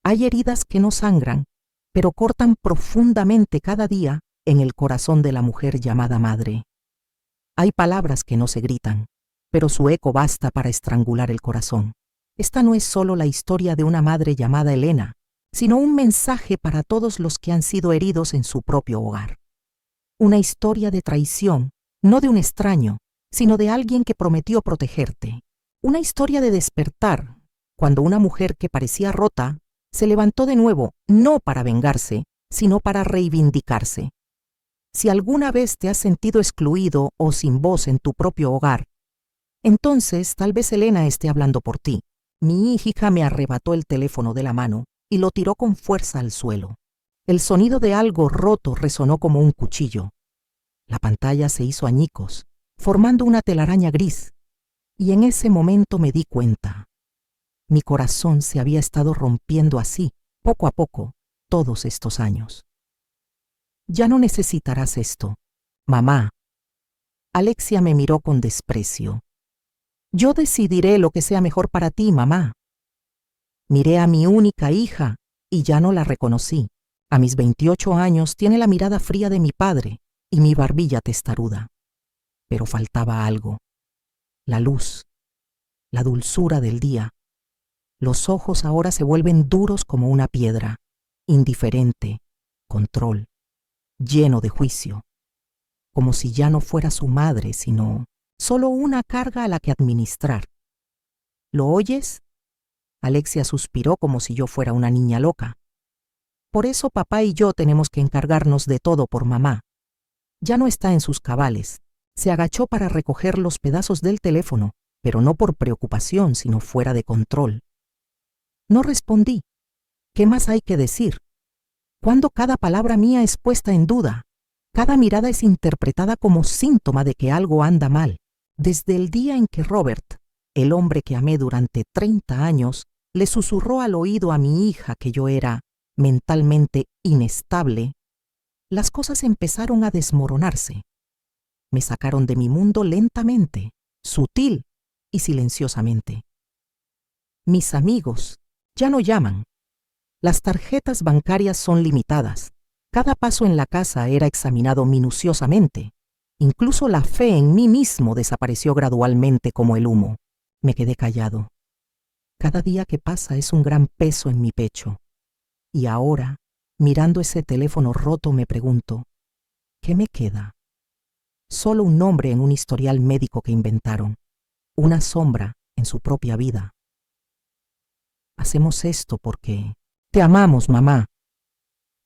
Hay heridas que no sangran, pero cortan profundamente cada día en el corazón de la mujer llamada madre. Hay palabras que no se gritan, pero su eco basta para estrangular el corazón. Esta no es solo la historia de una madre llamada Elena, sino un mensaje para todos los que han sido heridos en su propio hogar. Una historia de traición, no de un extraño, sino de alguien que prometió protegerte. Una historia de despertar, cuando una mujer que parecía rota se levantó de nuevo, no para vengarse, sino para reivindicarse. Si alguna vez te has sentido excluido o sin voz en tu propio hogar, entonces tal vez Elena esté hablando por ti. Mi hija me arrebató el teléfono de la mano y lo tiró con fuerza al suelo. El sonido de algo roto resonó como un cuchillo. La pantalla se hizo añicos, formando una telaraña gris, y en ese momento me di cuenta. Mi corazón se había estado rompiendo así, poco a poco, todos estos años. Ya no necesitarás esto, mamá. Alexia me miró con desprecio. Yo decidiré lo que sea mejor para ti, mamá. Miré a mi única hija y ya no la reconocí. A mis 28 años tiene la mirada fría de mi padre y mi barbilla testaruda. Pero faltaba algo. La luz, la dulzura del día. Los ojos ahora se vuelven duros como una piedra, indiferente, control, lleno de juicio, como si ya no fuera su madre, sino solo una carga a la que administrar. ¿Lo oyes? Alexia suspiró como si yo fuera una niña loca. Por eso papá y yo tenemos que encargarnos de todo por mamá. Ya no está en sus cabales. Se agachó para recoger los pedazos del teléfono, pero no por preocupación, sino fuera de control. No respondí. ¿Qué más hay que decir? Cuando cada palabra mía es puesta en duda, cada mirada es interpretada como síntoma de que algo anda mal. Desde el día en que Robert, el hombre que amé durante 30 años, le susurró al oído a mi hija que yo era mentalmente inestable, las cosas empezaron a desmoronarse. Me sacaron de mi mundo lentamente, sutil y silenciosamente. Mis amigos ya no llaman. Las tarjetas bancarias son limitadas. Cada paso en la casa era examinado minuciosamente. Incluso la fe en mí mismo desapareció gradualmente como el humo. Me quedé callado. Cada día que pasa es un gran peso en mi pecho. Y ahora, mirando ese teléfono roto, me pregunto, ¿qué me queda? Solo un nombre en un historial médico que inventaron. Una sombra en su propia vida. Hacemos esto porque te amamos, mamá.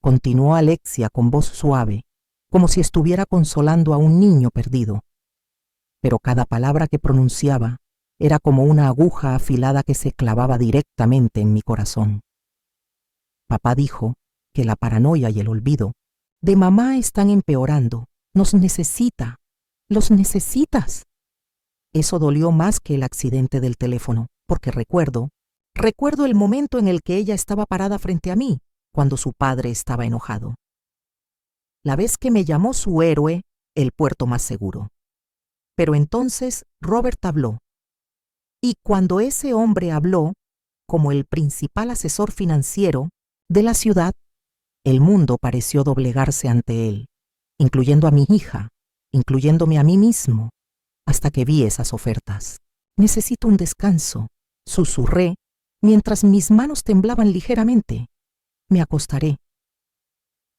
Continuó Alexia con voz suave, como si estuviera consolando a un niño perdido. Pero cada palabra que pronunciaba era como una aguja afilada que se clavaba directamente en mi corazón. Papá dijo que la paranoia y el olvido de mamá están empeorando. Nos necesita. ¿Los necesitas? Eso dolió más que el accidente del teléfono, porque recuerdo el momento en el que ella estaba parada frente a mí, cuando su padre estaba enojado. La vez que me llamó su héroe, el puerto más seguro. Pero entonces Robert habló. Y cuando ese hombre habló, como el principal asesor financiero de la ciudad, el mundo pareció doblegarse ante él, incluyendo a mi hija, incluyéndome a mí mismo, hasta que vi esas ofertas. Necesito un descanso, susurré, mientras mis manos temblaban ligeramente. Me acostaré.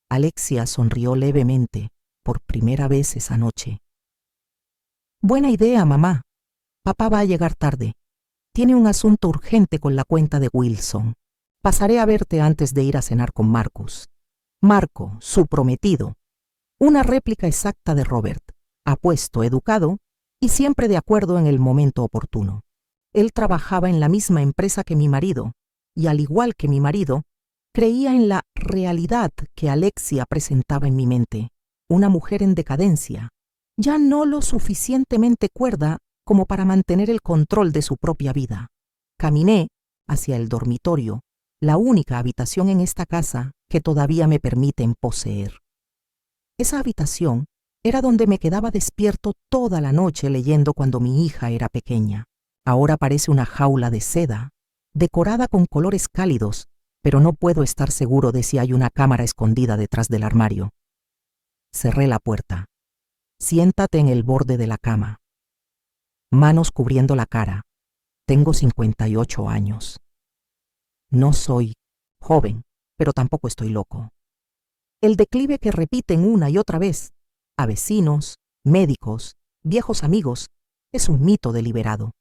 Alexia sonrió levemente, por primera vez esa noche. Buena idea, mamá. Papá va a llegar tarde. Tiene un asunto urgente con la cuenta de Wilson. Pasaré a verte antes de ir a cenar con Marcus. Marco, su prometido. Una réplica exacta de Robert, apuesto, educado y siempre de acuerdo en el momento oportuno. Él trabajaba en la misma empresa que mi marido, y al igual que mi marido, creía en la realidad que Alexia presentaba en mi mente, una mujer en decadencia, ya no lo suficientemente cuerda como para mantener el control de su propia vida. Caminé hacia el dormitorio, la única habitación en esta casa que todavía me permiten poseer. Esa habitación era donde me quedaba despierto toda la noche leyendo cuando mi hija era pequeña. Ahora parece una jaula de seda, decorada con colores cálidos, pero no puedo estar seguro de si hay una cámara escondida detrás del armario. Cerré la puerta. Siéntate en el borde de la cama. Manos cubriendo la cara. Tengo 58 años. No soy joven, pero tampoco estoy loco. El declive que repiten una y otra vez a vecinos, médicos, viejos amigos, es un mito deliberado.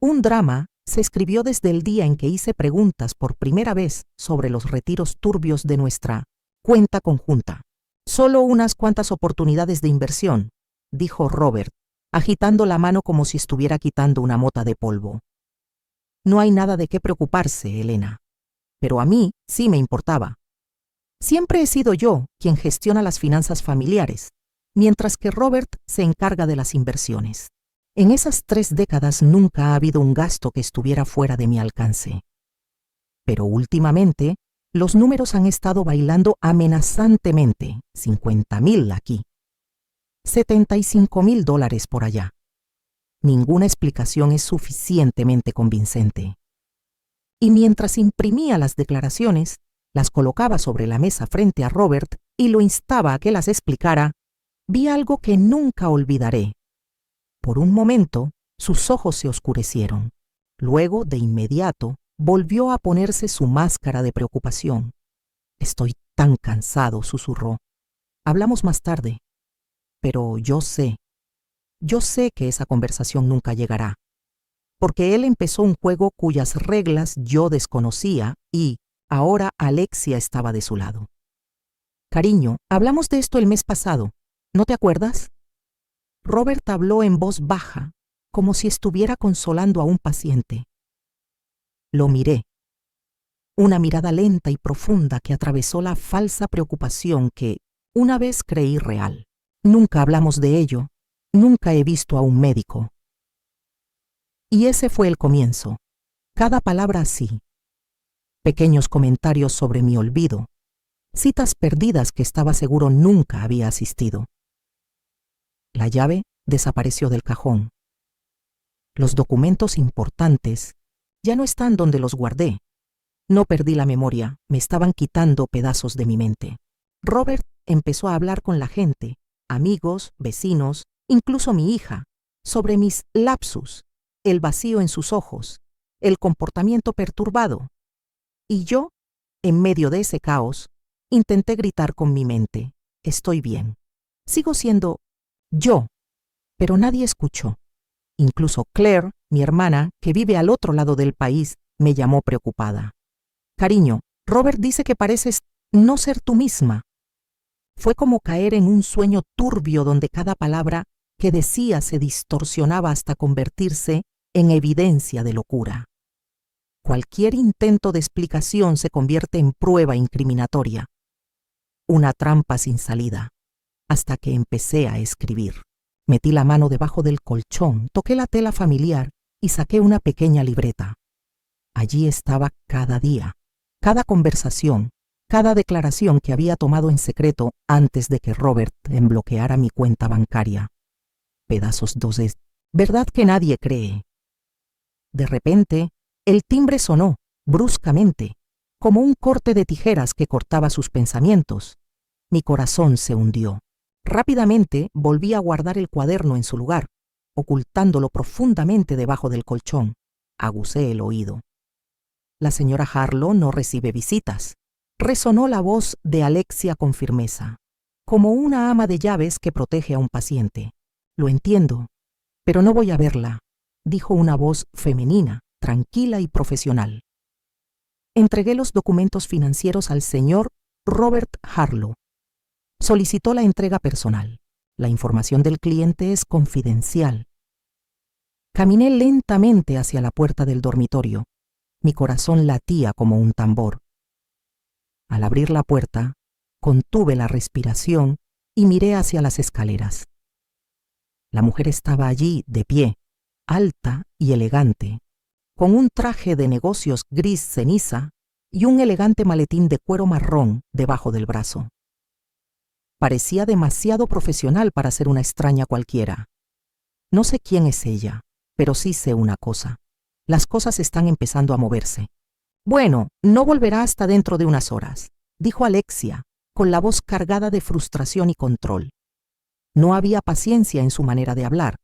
Un drama se escribió desde el día en que hice preguntas por primera vez sobre los retiros turbios de nuestra cuenta conjunta. Solo unas cuantas oportunidades de inversión, dijo Robert, agitando la mano como si estuviera quitando una mota de polvo. No hay nada de qué preocuparse, Elena. Pero a mí sí me importaba. Siempre he sido yo quien gestiona las finanzas familiares, mientras que Robert se encarga de las inversiones. En esas 3 décadas nunca ha habido un gasto que estuviera fuera de mi alcance. Pero últimamente, los números han estado bailando amenazantemente. 50,000 aquí. $75,000 por allá. Ninguna explicación es suficientemente convincente. Y mientras imprimía las declaraciones, las colocaba sobre la mesa frente a Robert y lo instaba a que las explicara, vi algo que nunca olvidaré. Por un momento, sus ojos se oscurecieron. Luego, de inmediato, volvió a ponerse su máscara de preocupación. Estoy tan cansado, susurró. Hablamos más tarde. Pero yo sé que esa conversación nunca llegará. Porque él empezó un juego cuyas reglas yo desconocía y ahora Alexia estaba de su lado. Cariño, hablamos de esto el mes pasado. ¿No te acuerdas? Robert habló en voz baja, como si estuviera consolando a un paciente. Lo miré. Una mirada lenta y profunda que atravesó la falsa preocupación que una vez creí real. Nunca hablamos de ello. Nunca he visto a un médico. Y ese fue el comienzo. Cada palabra así. Pequeños comentarios sobre mi olvido. Citas perdidas que estaba seguro nunca había asistido. La llave desapareció del cajón. Los documentos importantes ya no están donde los guardé. No perdí la memoria, me estaban quitando pedazos de mi mente. Robert empezó a hablar con la gente, amigos, vecinos, incluso mi hija, sobre mis lapsus, el vacío en sus ojos, el comportamiento perturbado. Y yo, en medio de ese caos, intenté gritar con mi mente, estoy bien. Sigo siendo yo, pero nadie escuchó. Incluso Claire, mi hermana, que vive al otro lado del país, me llamó preocupada. Cariño, Robert dice que pareces no ser tú misma. Fue como caer en un sueño turbio donde cada palabra que decía se distorsionaba hasta convertirse en evidencia de locura. Cualquier intento de explicación se convierte en prueba incriminatoria. Una trampa sin salida. Hasta que empecé a escribir. Metí la mano debajo del colchón, toqué la tela familiar y saqué una pequeña libreta. Allí estaba cada día, cada conversación, cada declaración que había tomado en secreto antes de que Robert embloqueara mi cuenta bancaria. Pedazos doces, ¿verdad que nadie cree? De repente, el timbre sonó, bruscamente, como un corte de tijeras que cortaba sus pensamientos. Mi corazón se hundió. Rápidamente volví a guardar el cuaderno en su lugar, ocultándolo profundamente debajo del colchón. Aguzé el oído. La señora Harlow no recibe visitas. Resonó la voz de Alexia con firmeza, como una ama de llaves que protege a un paciente. Lo entiendo, pero no voy a verla, dijo una voz femenina, tranquila y profesional. Entregué los documentos financieros al señor Robert Harlow. Solicitó la entrega personal. La información del cliente es confidencial. Caminé lentamente hacia la puerta del dormitorio. Mi corazón latía como un tambor. Al abrir la puerta, contuve la respiración y miré hacia las escaleras. La mujer estaba allí, de pie, alta y elegante, con un traje de negocios gris ceniza y un elegante maletín de cuero marrón debajo del brazo. Parecía demasiado profesional para ser una extraña cualquiera. No sé quién es ella, pero sí sé una cosa. Las cosas están empezando a moverse. Bueno, no volverá hasta dentro de unas horas, dijo Alexia, con la voz cargada de frustración y control. No había paciencia en su manera de hablar,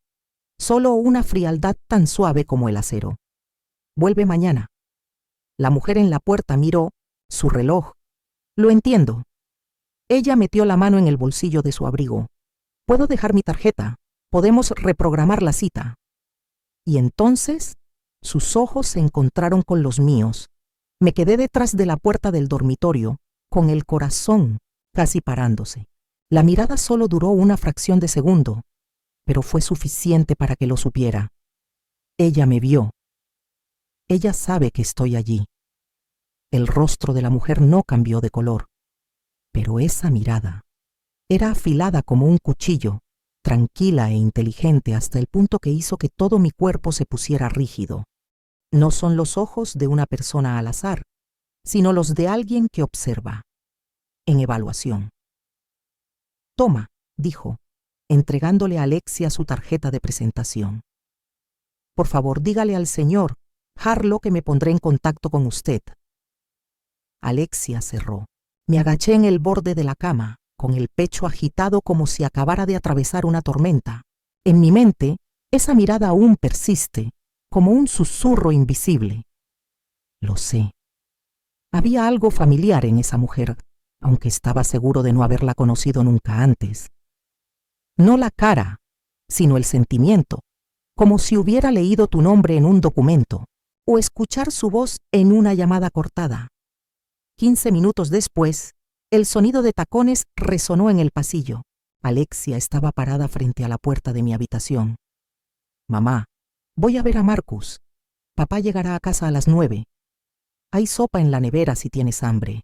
solo una frialdad tan suave como el acero. Vuelve mañana. La mujer en la puerta miró su reloj. Lo entiendo. Ella metió la mano en el bolsillo de su abrigo. Puedo dejar mi tarjeta. Podemos reprogramar la cita. Y entonces sus ojos se encontraron con los míos. Me quedé detrás de la puerta del dormitorio, con el corazón casi parándose. La mirada solo duró una fracción de segundo, pero fue suficiente para que lo supiera. Ella me vio. Ella sabe que estoy allí. El rostro de la mujer no cambió de color, pero esa mirada era afilada como un cuchillo, tranquila e inteligente hasta el punto que hizo que todo mi cuerpo se pusiera rígido. No son los ojos de una persona al azar, sino los de alguien que observa, en evaluación. Toma, dijo, entregándole a Alexia su tarjeta de presentación. Por favor, dígale al señor Harlow que me pondré en contacto con usted. Alexia cerró. Me agaché en el borde de la cama, con el pecho agitado como si acabara de atravesar una tormenta. En mi mente, esa mirada aún persiste, como un susurro invisible. Lo sé. Había algo familiar en esa mujer, aunque estaba seguro de no haberla conocido nunca antes. No la cara, sino el sentimiento, como si hubiera leído tu nombre en un documento, o escuchar su voz en una llamada cortada. 15 minutos después, el sonido de tacones resonó en el pasillo. Alexia estaba parada frente a la puerta de mi habitación. Mamá, voy a ver a Marcus. Papá llegará a casa a las 9. Hay sopa en la nevera si tienes hambre.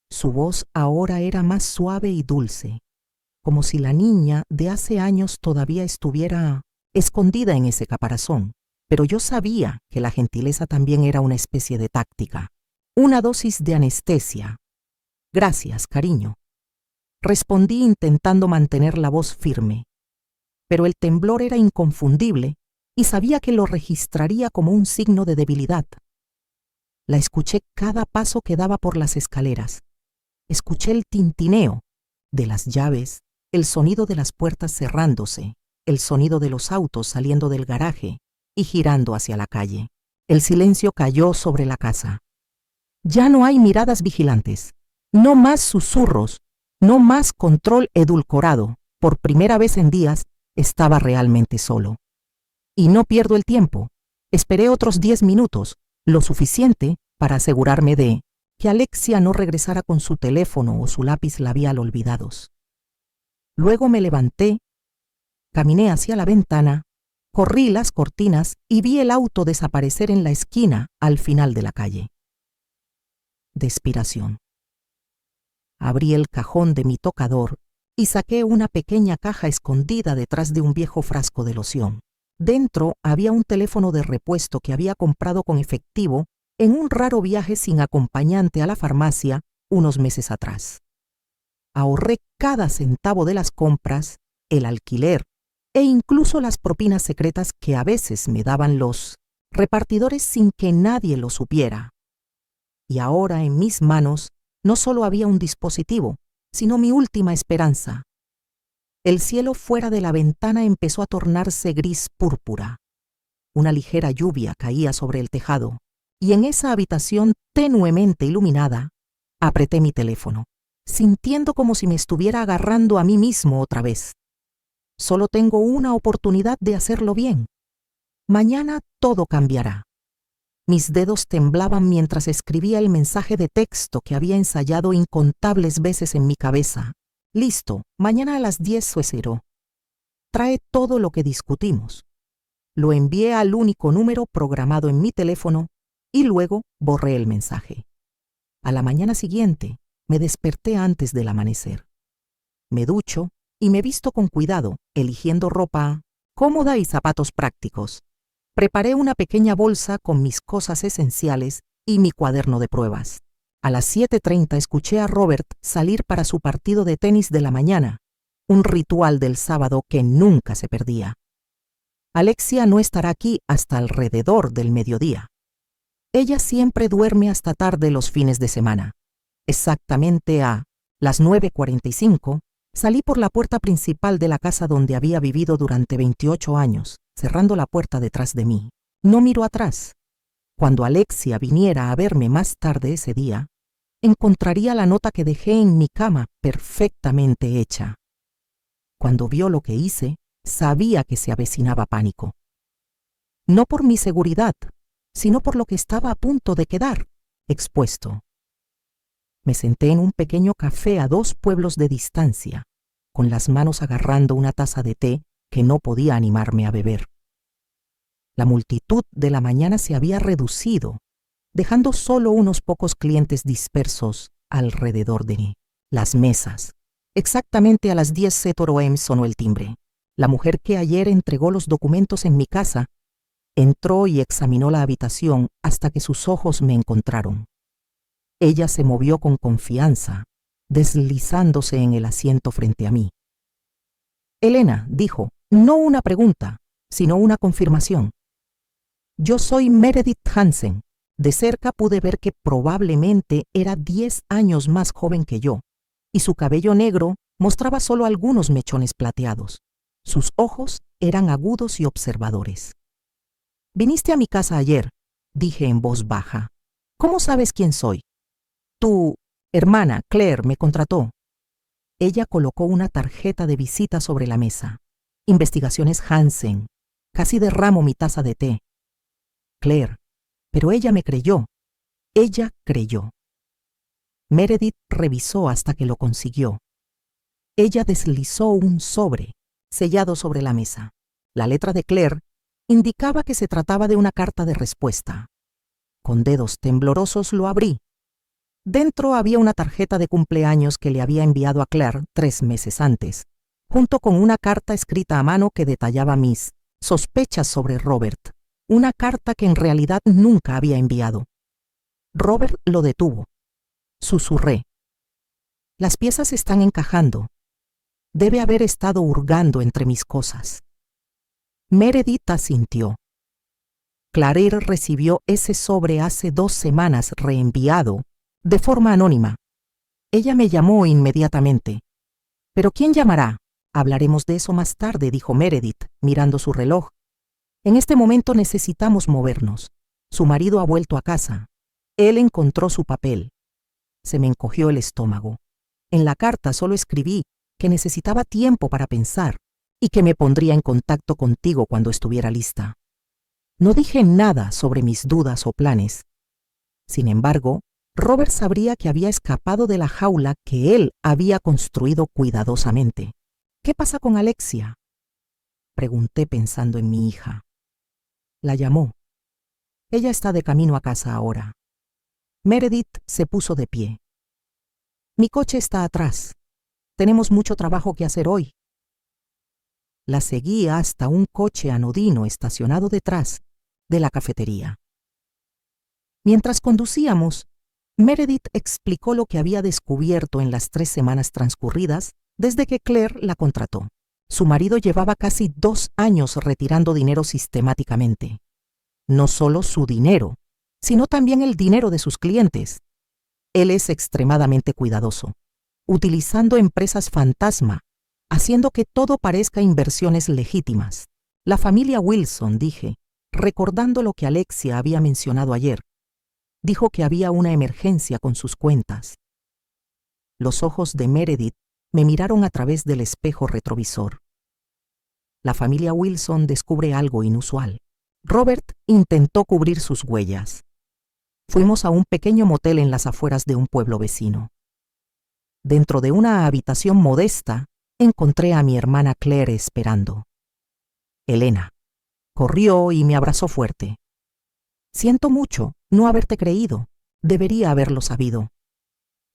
Su voz ahora era más suave y dulce, como si la niña de hace años todavía estuviera escondida en ese caparazón. Pero yo sabía que la gentileza también era una especie de táctica, una dosis de anestesia. Gracias, cariño. Respondí intentando mantener la voz firme, pero el temblor era inconfundible y sabía que lo registraría como un signo de debilidad. La escuché cada paso que daba por las escaleras. Escuché el tintineo de las llaves, el sonido de las puertas cerrándose, el sonido de los autos saliendo del garaje y girando hacia la calle. El silencio cayó sobre la casa. Ya no hay miradas vigilantes, no más susurros, no más control edulcorado. Por primera vez en días estaba realmente solo. Y no pierdo el tiempo. Esperé otros 10 minutos, lo suficiente para asegurarme de que Alexia no regresara con su teléfono o su lápiz labial olvidados. Luego me levanté, caminé hacia la ventana, corrí las cortinas y vi el auto desaparecer en la esquina al final de la calle. Despiración. Abrí el cajón de mi tocador y saqué una pequeña caja escondida detrás de un viejo frasco de loción. Dentro había un teléfono de repuesto que había comprado con efectivo en un raro viaje sin acompañante a la farmacia unos meses atrás. Ahorré cada centavo de las compras, el alquiler e incluso las propinas secretas que a veces me daban los repartidores sin que nadie lo supiera. Y ahora en mis manos no solo había un dispositivo, sino mi última esperanza. El cielo fuera de la ventana empezó a tornarse gris púrpura. Una ligera lluvia caía sobre el tejado, y en esa habitación tenuemente iluminada, apreté mi teléfono, sintiendo como si me estuviera agarrando a mí mismo otra vez. Solo tengo una oportunidad de hacerlo bien. Mañana todo cambiará. Mis dedos temblaban mientras escribía el mensaje de texto que había ensayado incontables veces en mi cabeza. Listo, mañana a las 10 suecero. Trae todo lo que discutimos. Lo envié al único número programado en mi teléfono y luego borré el mensaje. A la mañana siguiente me desperté antes del amanecer. Me ducho y me visto con cuidado, eligiendo ropa cómoda y zapatos prácticos. Preparé una pequeña bolsa con mis cosas esenciales y mi cuaderno de pruebas. A las 7:30 escuché a Robert salir para su partido de tenis de la mañana, un ritual del sábado que nunca se perdía. Alexia no estará aquí hasta alrededor del mediodía. Ella siempre duerme hasta tarde los fines de semana. Exactamente a las 9:45, salí por la puerta principal de la casa donde había vivido durante 28 años, cerrando la puerta detrás de mí. No miro atrás. Cuando Alexia viniera a verme más tarde ese día, encontraría la nota que dejé en mi cama perfectamente hecha. Cuando vio lo que hice, sabía que se avecinaba pánico. No por mi seguridad, sino por lo que estaba a punto de quedar expuesto. Me senté en un pequeño café a 2 pueblos de distancia, con las manos agarrando una taza de té que no podía animarme a beber. La multitud de la mañana se había reducido, dejando solo unos pocos clientes dispersos alrededor de las mesas. Exactamente a las 10:00 AM sonó el timbre. La mujer que ayer entregó los documentos en mi casa entró y examinó la habitación hasta que sus ojos me encontraron. Ella se movió con confianza, deslizándose en el asiento frente a mí. Elena, dijo, no una pregunta, sino una confirmación. Yo soy Meredith Hansen. De cerca pude ver que probablemente era 10 años más joven que yo, y su cabello negro mostraba solo algunos mechones plateados. Sus ojos eran agudos y observadores. Viniste a mi casa ayer, dije en voz baja. ¿Cómo sabes quién soy? Tu hermana, Claire, me contrató. Ella colocó una tarjeta de visita sobre la mesa. Investigaciones Hansen. Casi derramo mi taza de té. Claire, pero ella me creyó. Ella creyó. Meredith revisó hasta que lo consiguió. Ella deslizó un sobre, sellado sobre la mesa. La letra de Claire indicaba que se trataba de una carta de respuesta. Con dedos temblorosos lo abrí. Dentro había una tarjeta de cumpleaños que le había enviado a Claire 3 meses antes, junto con una carta escrita a mano que detallaba mis sospechas sobre Robert, una carta que en realidad nunca había enviado. Robert lo detuvo. Susurré. Las piezas están encajando. Debe haber estado hurgando entre mis cosas. Meredith asintió. Claire recibió ese sobre hace 2 semanas reenviado de forma anónima. Ella me llamó inmediatamente. ¿Pero quién llamará? Hablaremos de eso más tarde, dijo Meredith, mirando su reloj. En este momento necesitamos movernos. Su marido ha vuelto a casa. Él encontró su papel. Se me encogió el estómago. En la carta solo escribí que necesitaba tiempo para pensar y que me pondría en contacto contigo cuando estuviera lista. No dije nada sobre mis dudas o planes. Sin embargo, Robert sabría que había escapado de la jaula que él había construido cuidadosamente. ¿Qué pasa con Alexia? Pregunté pensando en mi hija. La llamó. Ella está de camino a casa ahora. Meredith se puso de pie. Mi coche está atrás. Tenemos mucho trabajo que hacer hoy. La seguí hasta un coche anodino estacionado detrás de la cafetería. Mientras conducíamos, Meredith explicó lo que había descubierto en las 3 semanas transcurridas desde que Claire la contrató. Su marido llevaba casi 2 años retirando dinero sistemáticamente. No solo su dinero, sino también el dinero de sus clientes. Él es extremadamente cuidadoso, utilizando empresas fantasma, haciendo que todo parezca inversiones legítimas. La familia Wilson, dije, recordando lo que Alexia había mencionado ayer. Dijo que había una emergencia con sus cuentas. Los ojos de Meredith me miraron a través del espejo retrovisor. La familia Wilson descubre algo inusual. Robert intentó cubrir sus huellas. Fuimos a un pequeño motel en las afueras de un pueblo vecino. Dentro de una habitación modesta, encontré a mi hermana Claire esperando. Elena. Corrió y me abrazó fuerte. Siento mucho no haberte creído. Debería haberlo sabido.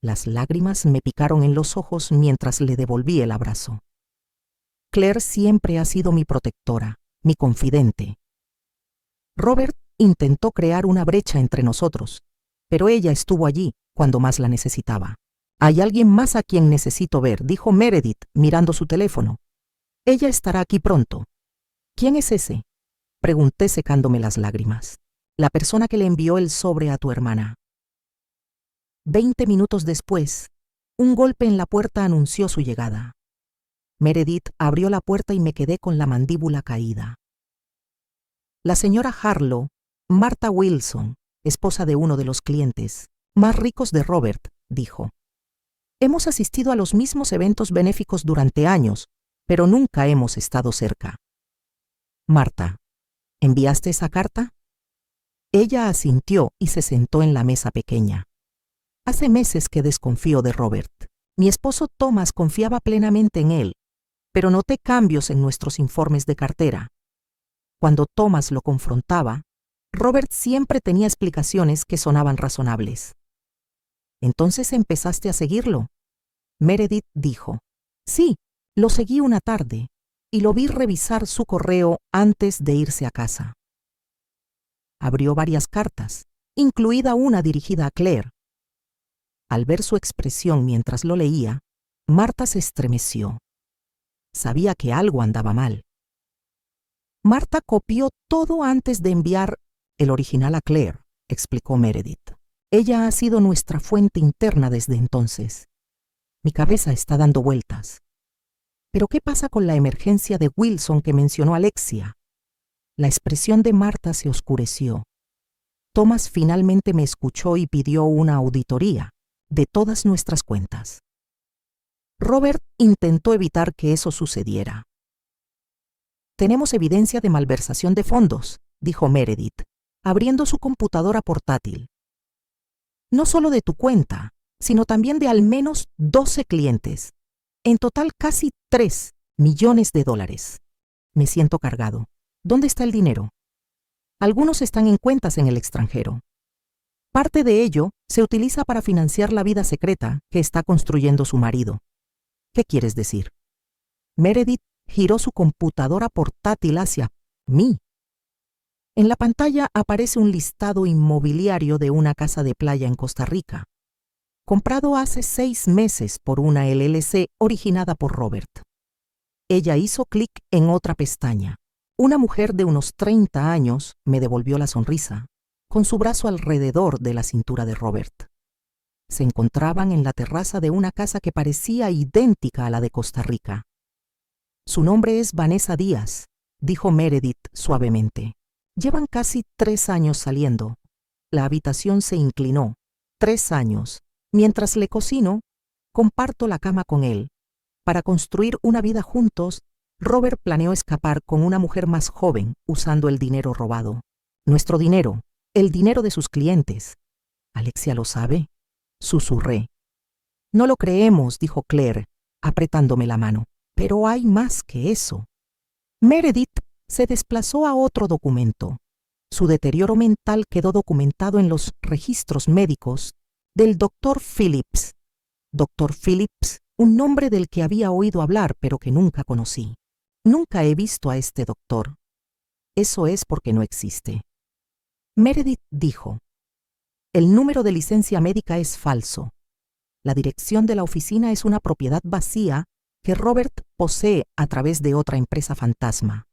Las lágrimas me picaron en los ojos mientras le devolví el abrazo. Claire siempre ha sido mi protectora, mi confidente. Robert intentó crear una brecha entre nosotros, pero ella estuvo allí cuando más la necesitaba. Hay alguien más a quien necesito ver, dijo Meredith mirando su teléfono. Ella estará aquí pronto. ¿Quién es ese? Pregunté secándome las lágrimas. la persona que le envió el sobre a tu hermana. 20 minutos después, un golpe en la puerta anunció su llegada. Meredith abrió la puerta y me quedé con la mandíbula caída. La señora Harlow, Martha Wilson, esposa de uno de los clientes más ricos de Robert, dijo: «Hemos asistido a los mismos eventos benéficos durante años, pero nunca hemos estado cerca». «Martha, ¿enviaste esa carta?». Ella asintió y se sentó en la mesa pequeña. «Hace meses que desconfío de Robert. Mi esposo Thomas confiaba plenamente en él, pero noté cambios en nuestros informes de cartera. Cuando Thomas lo confrontaba, Robert siempre tenía explicaciones que sonaban razonables». «¿Entonces empezaste a seguirlo?». Meredith dijo: «Sí, lo seguí una tarde y lo vi revisar su correo antes de irse a casa. Abrió varias cartas, incluida una dirigida a Claire. Al ver su expresión mientras lo leía, Martha se estremeció. Sabía que algo andaba mal. Martha copió todo antes de enviar el original a Claire», explicó Meredith. «Ella ha sido nuestra fuente interna desde entonces. Mi cabeza está dando vueltas. ¿Pero qué pasa con la emergencia de Wilson que mencionó Alexia?». La expresión de Martha se oscureció. Thomas finalmente me escuchó y pidió una auditoría de todas nuestras cuentas. Robert intentó evitar que eso sucediera. «Tenemos evidencia de malversación de fondos», dijo Meredith, abriendo su computadora portátil. «No solo de tu cuenta, sino también de al menos 12 clientes. En total casi $3 millones. Me siento cargado. ¿Dónde está el dinero?». «Algunos están en cuentas en el extranjero. Parte de ello se utiliza para financiar la vida secreta que está construyendo su marido». «¿Qué quieres decir?». Meredith giró su computadora portátil hacia mí. En la pantalla aparece un listado inmobiliario de una casa de playa en Costa Rica, comprado hace 6 meses por una LLC originada por Robert. Ella hizo clic en otra pestaña. Una mujer de unos 30 años me devolvió la sonrisa, con su brazo alrededor de la cintura de Robert. Se encontraban en la terraza de una casa que parecía idéntica a la de Costa Rica. «Su nombre es Vanessa Díaz», dijo Meredith suavemente. «Llevan casi 3 años saliendo». La habitación se inclinó. 3 años. Mientras le cocino, comparto la cama con él. Para construir una vida juntos, Robert planeó escapar con una mujer más joven usando el dinero robado. Nuestro dinero, el dinero de sus clientes. «¿Alexia lo sabe?», susurré. «No lo creemos», dijo Claire, apretándome la mano. «Pero hay más que eso». Meredith se desplazó a otro documento. Su deterioro mental quedó documentado en los registros médicos del Dr. Phillips. Dr. Phillips, un nombre del que había oído hablar pero que nunca conocí. «Nunca he visto a este doctor». «Eso es porque no existe». Meredith dijo: «El número de licencia médica es falso. La dirección de la oficina es una propiedad vacía que Robert posee a través de otra empresa fantasma.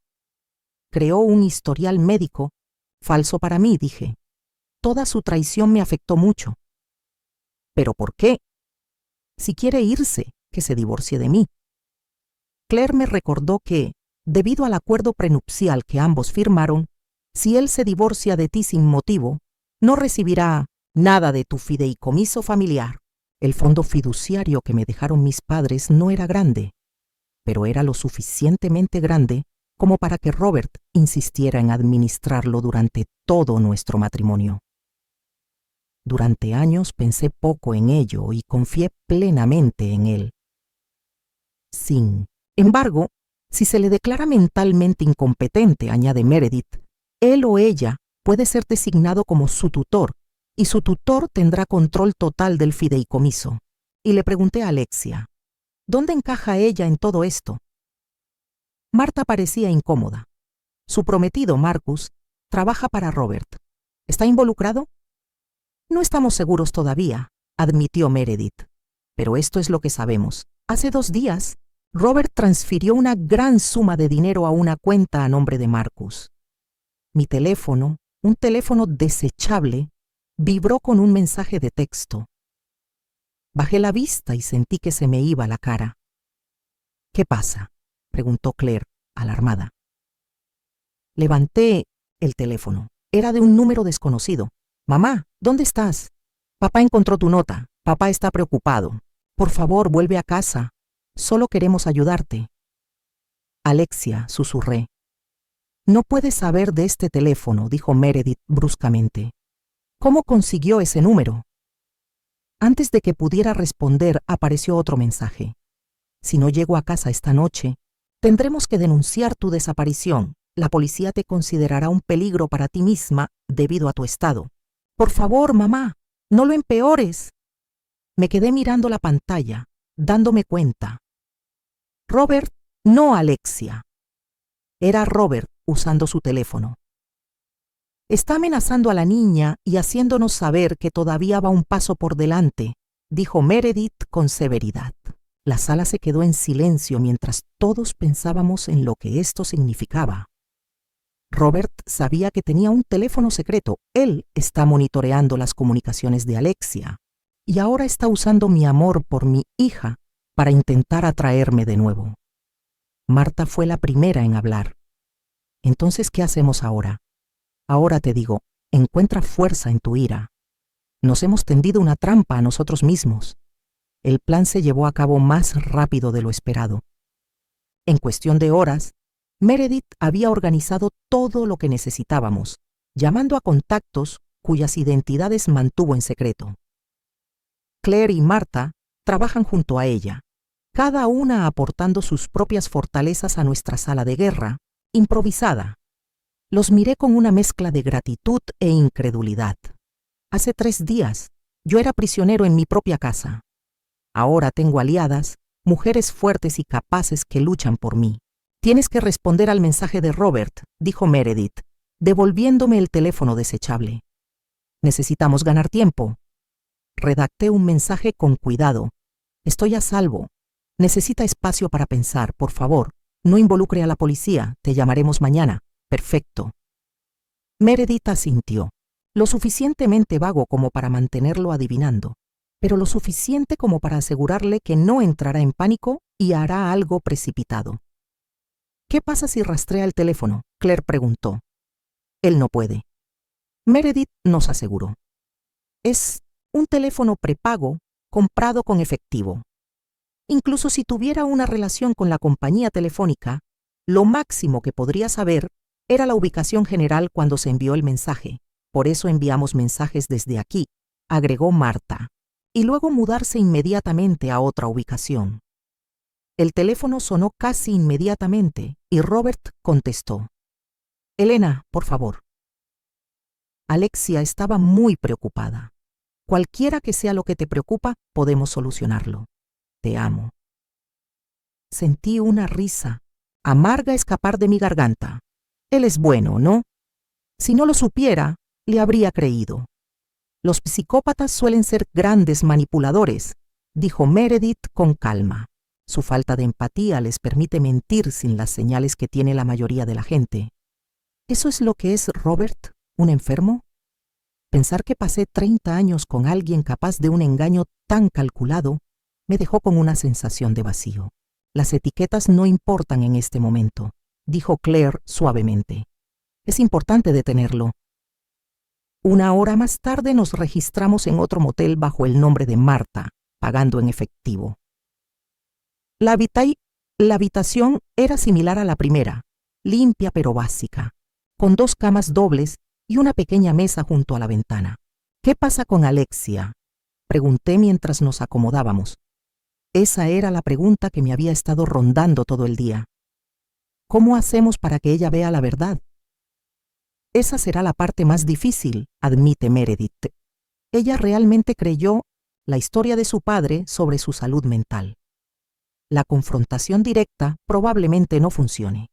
Creó un historial médico falso para mí», dije. «Toda su traición me afectó mucho». «¿Pero por qué?». «Si quiere irse, que se divorcie de mí». Claire me recordó que, debido al acuerdo prenupcial que ambos firmaron, si él se divorcia de ti sin motivo, no recibirá nada de tu fideicomiso familiar. El fondo fiduciario que me dejaron mis padres no era grande, pero era lo suficientemente grande como para que Robert insistiera en administrarlo durante todo nuestro matrimonio. Durante años pensé poco en ello y confié plenamente en él. Sin embargo, si se le declara mentalmente incompetente, añade Meredith, él o ella puede ser designado como su tutor, y su tutor tendrá control total del fideicomiso. Y le pregunté a Alexia, ¿dónde encaja ella en todo esto? Martha parecía incómoda. Su prometido, Marcus, trabaja para Robert. ¿Está involucrado? No estamos seguros todavía, admitió Meredith. Pero esto es lo que sabemos. Hace 2 días, Robert transfirió una gran suma de dinero a una cuenta a nombre de Marcus. Mi teléfono, Un teléfono desechable vibró con un mensaje de texto. Bajé la vista y sentí que se me iba la cara. ¿Qué pasa?, preguntó Claire, alarmada. Levanté el teléfono. Era de un número desconocido. Mamá, ¿dónde estás? Papá encontró tu nota. Papá está preocupado. Por favor, vuelve a casa. Solo queremos ayudarte. Alexia, susurré. No puedes saber de este teléfono, dijo Meredith bruscamente. ¿Cómo consiguió ese número? Antes de que pudiera responder, apareció otro mensaje. Si no llego a casa esta noche, tendremos que denunciar tu desaparición. La policía te considerará un peligro para ti misma debido a tu estado. Por favor, mamá, no lo empeores. Me quedé mirando la pantalla, dándome cuenta. Robert, no Alexia. Era Robert usando su teléfono. Está amenazando a la niña y haciéndonos saber que todavía va un paso por delante, dijo Meredith con severidad. La sala se quedó en silencio mientras todos pensábamos en lo que esto significaba. Robert sabía que tenía un teléfono secreto. Él está monitoreando las comunicaciones de Alexia y ahora está usando mi amor por mi hija para intentar atraerme de nuevo. Marta fue la primera en hablar. Entonces, ¿qué hacemos ahora? Ahora te digo, encuentra fuerza en tu ira. Nos hemos tendido una trampa a nosotros mismos. El plan se llevó a cabo más rápido de lo esperado. En cuestión de horas, Meredith había organizado todo lo que necesitábamos, llamando a contactos cuyas identidades mantuvo en secreto. Claire y Marta trabajan junto a ella, cada una aportando sus propias fortalezas a nuestra sala de guerra, improvisada. Los miré con una mezcla de gratitud e incredulidad. Hace 3 días, yo era prisionero en mi propia casa. Ahora tengo aliadas, mujeres fuertes y capaces que luchan por mí. Tienes que responder al mensaje de Robert, dijo Meredith, devolviéndome el teléfono desechable. Necesitamos ganar tiempo. Redacté un mensaje con cuidado. Estoy a salvo. Necesita espacio para pensar, por favor. No involucre a la policía. Te llamaremos mañana. Perfecto. Meredith asintió. Lo suficientemente vago como para mantenerlo adivinando, pero lo suficiente como para asegurarle que no entrará en pánico y hará algo precipitado. ¿Qué pasa si rastrea el teléfono?, Claire preguntó. Él no puede. Meredith nos aseguró. Es un teléfono prepago comprado con efectivo. Incluso si tuviera una relación con la compañía telefónica, lo máximo que podría saber era la ubicación general cuando se envió el mensaje. Por eso enviamos mensajes desde aquí, agregó Marta, y luego mudarse inmediatamente a otra ubicación. El teléfono sonó casi inmediatamente y Robert contestó. Elena, por favor. Alexia estaba muy preocupada. Cualquiera que sea lo que te preocupa, podemos solucionarlo. Te amo. Sentí una risa, amarga escapar de mi garganta. Él es bueno, ¿no? Si no lo supiera, le habría creído. Los psicópatas suelen ser grandes manipuladores, dijo Meredith con calma. Su falta de empatía les permite mentir sin las señales que tiene la mayoría de la gente. ¿Eso es lo que es Robert, un enfermo? Pensar que pasé 30 años con alguien capaz de un engaño tan calculado me dejó con una sensación de vacío. Las etiquetas no importan en este momento, dijo Claire suavemente. Es importante detenerlo. 1 hora más tarde nos registramos en otro motel bajo el nombre de Marta, pagando en efectivo. La habitación era similar a la primera, limpia pero básica, con 2 camas dobles y una pequeña mesa junto a la ventana. ¿Qué pasa con Alexia?, pregunté mientras nos acomodábamos. Esa era la pregunta que me había estado rondando todo el día. ¿Cómo hacemos para que ella vea la verdad? Esa será la parte más difícil, admite Meredith. Ella realmente creyó la historia de su padre sobre su salud mental. La confrontación directa probablemente no funcione.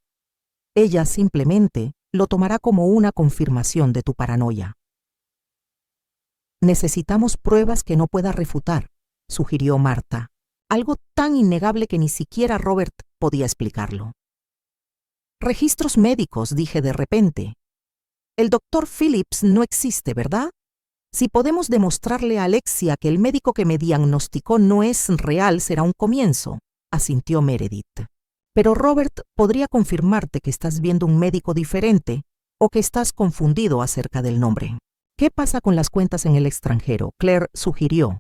Ella simplemente lo tomará como una confirmación de tu paranoia. Necesitamos pruebas que no pueda refutar, sugirió Marta, algo tan innegable que ni siquiera Robert podía explicarlo. Registros médicos, dije de repente. El doctor Phillips no existe, ¿verdad? Si podemos demostrarle a Alexia que el médico que me diagnosticó no es real, será un comienzo, asintió Meredith. Pero Robert podría confirmarte que estás viendo un médico diferente o que estás confundido acerca del nombre. ¿Qué pasa con las cuentas en el extranjero? Claire sugirió.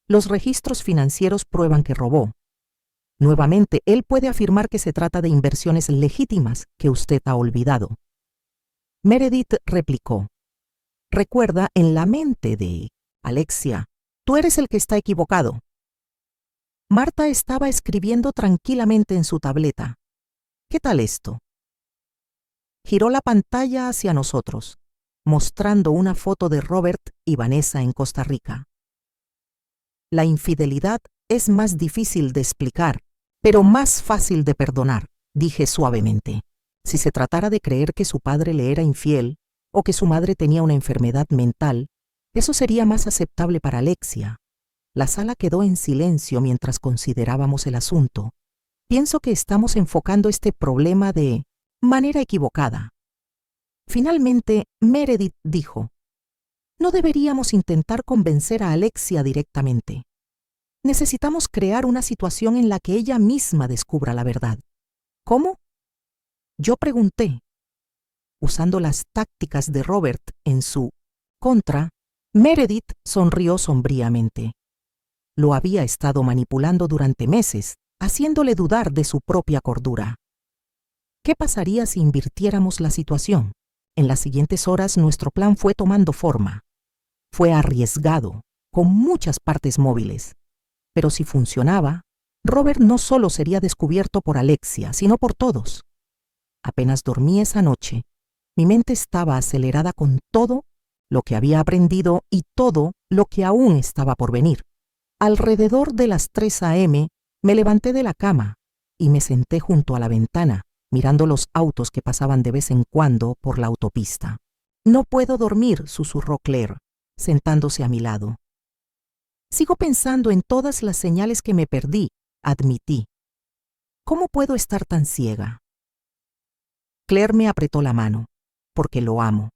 Los registros financieros prueban que robó. Nuevamente, él puede afirmar que se trata de inversiones legítimas que usted ha olvidado. Meredith replicó. Recuerda, en la mente de Alexia, tú eres el que está equivocado. Marta estaba escribiendo tranquilamente en su tableta. ¿Qué tal esto? Giró la pantalla hacia nosotros, mostrando una foto de Robert y Vanessa en Costa Rica. La infidelidad es más difícil de explicar, pero más fácil de perdonar, dije suavemente. Si se tratara de creer que su padre le era infiel o que su madre tenía una enfermedad mental, eso sería más aceptable para Alexia. La sala quedó en silencio mientras considerábamos el asunto. Pienso que estamos enfocando este problema de manera equivocada. Finalmente, Meredith dijo, no deberíamos intentar convencer a Alexia directamente. Necesitamos crear una situación en la que ella misma descubra la verdad. ¿Cómo? Yo pregunté. Usando las tácticas de Robert en su contra, Meredith sonrió sombríamente. Lo había estado manipulando durante meses, haciéndole dudar de su propia cordura. ¿Qué pasaría si invirtiéramos la situación? En las siguientes horas nuestro plan fue tomando forma. Fue arriesgado, con muchas partes móviles. Pero si funcionaba, Robert no solo sería descubierto por Alexia, sino por todos. Apenas dormí esa noche, mi mente estaba acelerada con todo lo que había aprendido y todo lo que aún estaba por venir. Alrededor de las 3 a.m. me levanté de la cama y me senté junto a la ventana, mirando los autos que pasaban de vez en cuando por la autopista. No puedo dormir, susurró Claire, sentándose a mi lado. Sigo pensando en todas las señales que me perdí, admití. ¿Cómo puedo estar tan ciega? Claire me apretó la mano, porque lo amo,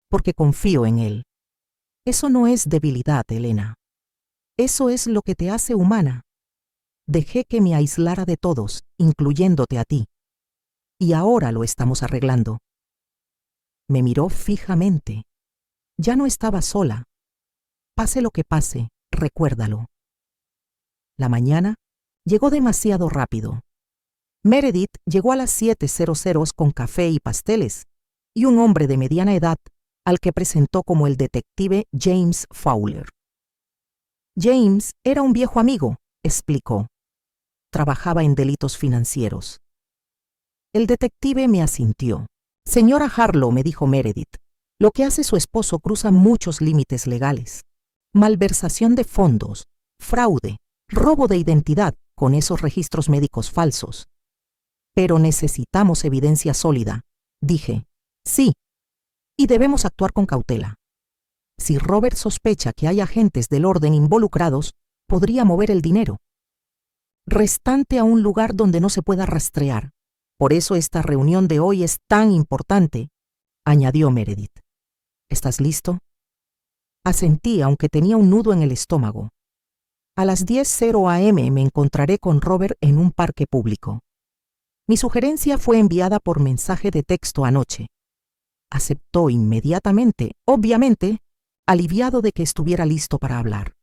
porque confío en él. Eso no es debilidad, Elena. Eso es lo que te hace humana. Dejé que me aislara de todos, incluyéndote a ti. Y ahora lo estamos arreglando. Me miró fijamente. Ya no estaba sola. Pase lo que pase, recuérdalo. La mañana llegó demasiado rápido. Meredith llegó a las 7:00 con café y pasteles, y un hombre de mediana edad al que presentó como el detective James Fowler. James era un viejo amigo, explicó. Trabajaba en delitos financieros. El detective me asintió. Señora Harlow, me dijo Meredith, lo que hace su esposo cruza muchos límites legales. Malversación de fondos, fraude, robo de identidad con esos registros médicos falsos. Pero necesitamos evidencia sólida, dije. Sí, y debemos actuar con cautela. Si Robert sospecha que hay agentes del orden involucrados, podría mover el dinero restante a un lugar donde no se pueda rastrear. Por eso esta reunión de hoy es tan importante, añadió Meredith. ¿Estás listo? Asentí, aunque tenía un nudo en el estómago. A las 10:00 a.m. me encontraré con Robert en un parque público. Mi sugerencia fue enviada por mensaje de texto anoche. Aceptó inmediatamente, obviamente, aliviado de que estuviera listo para hablar.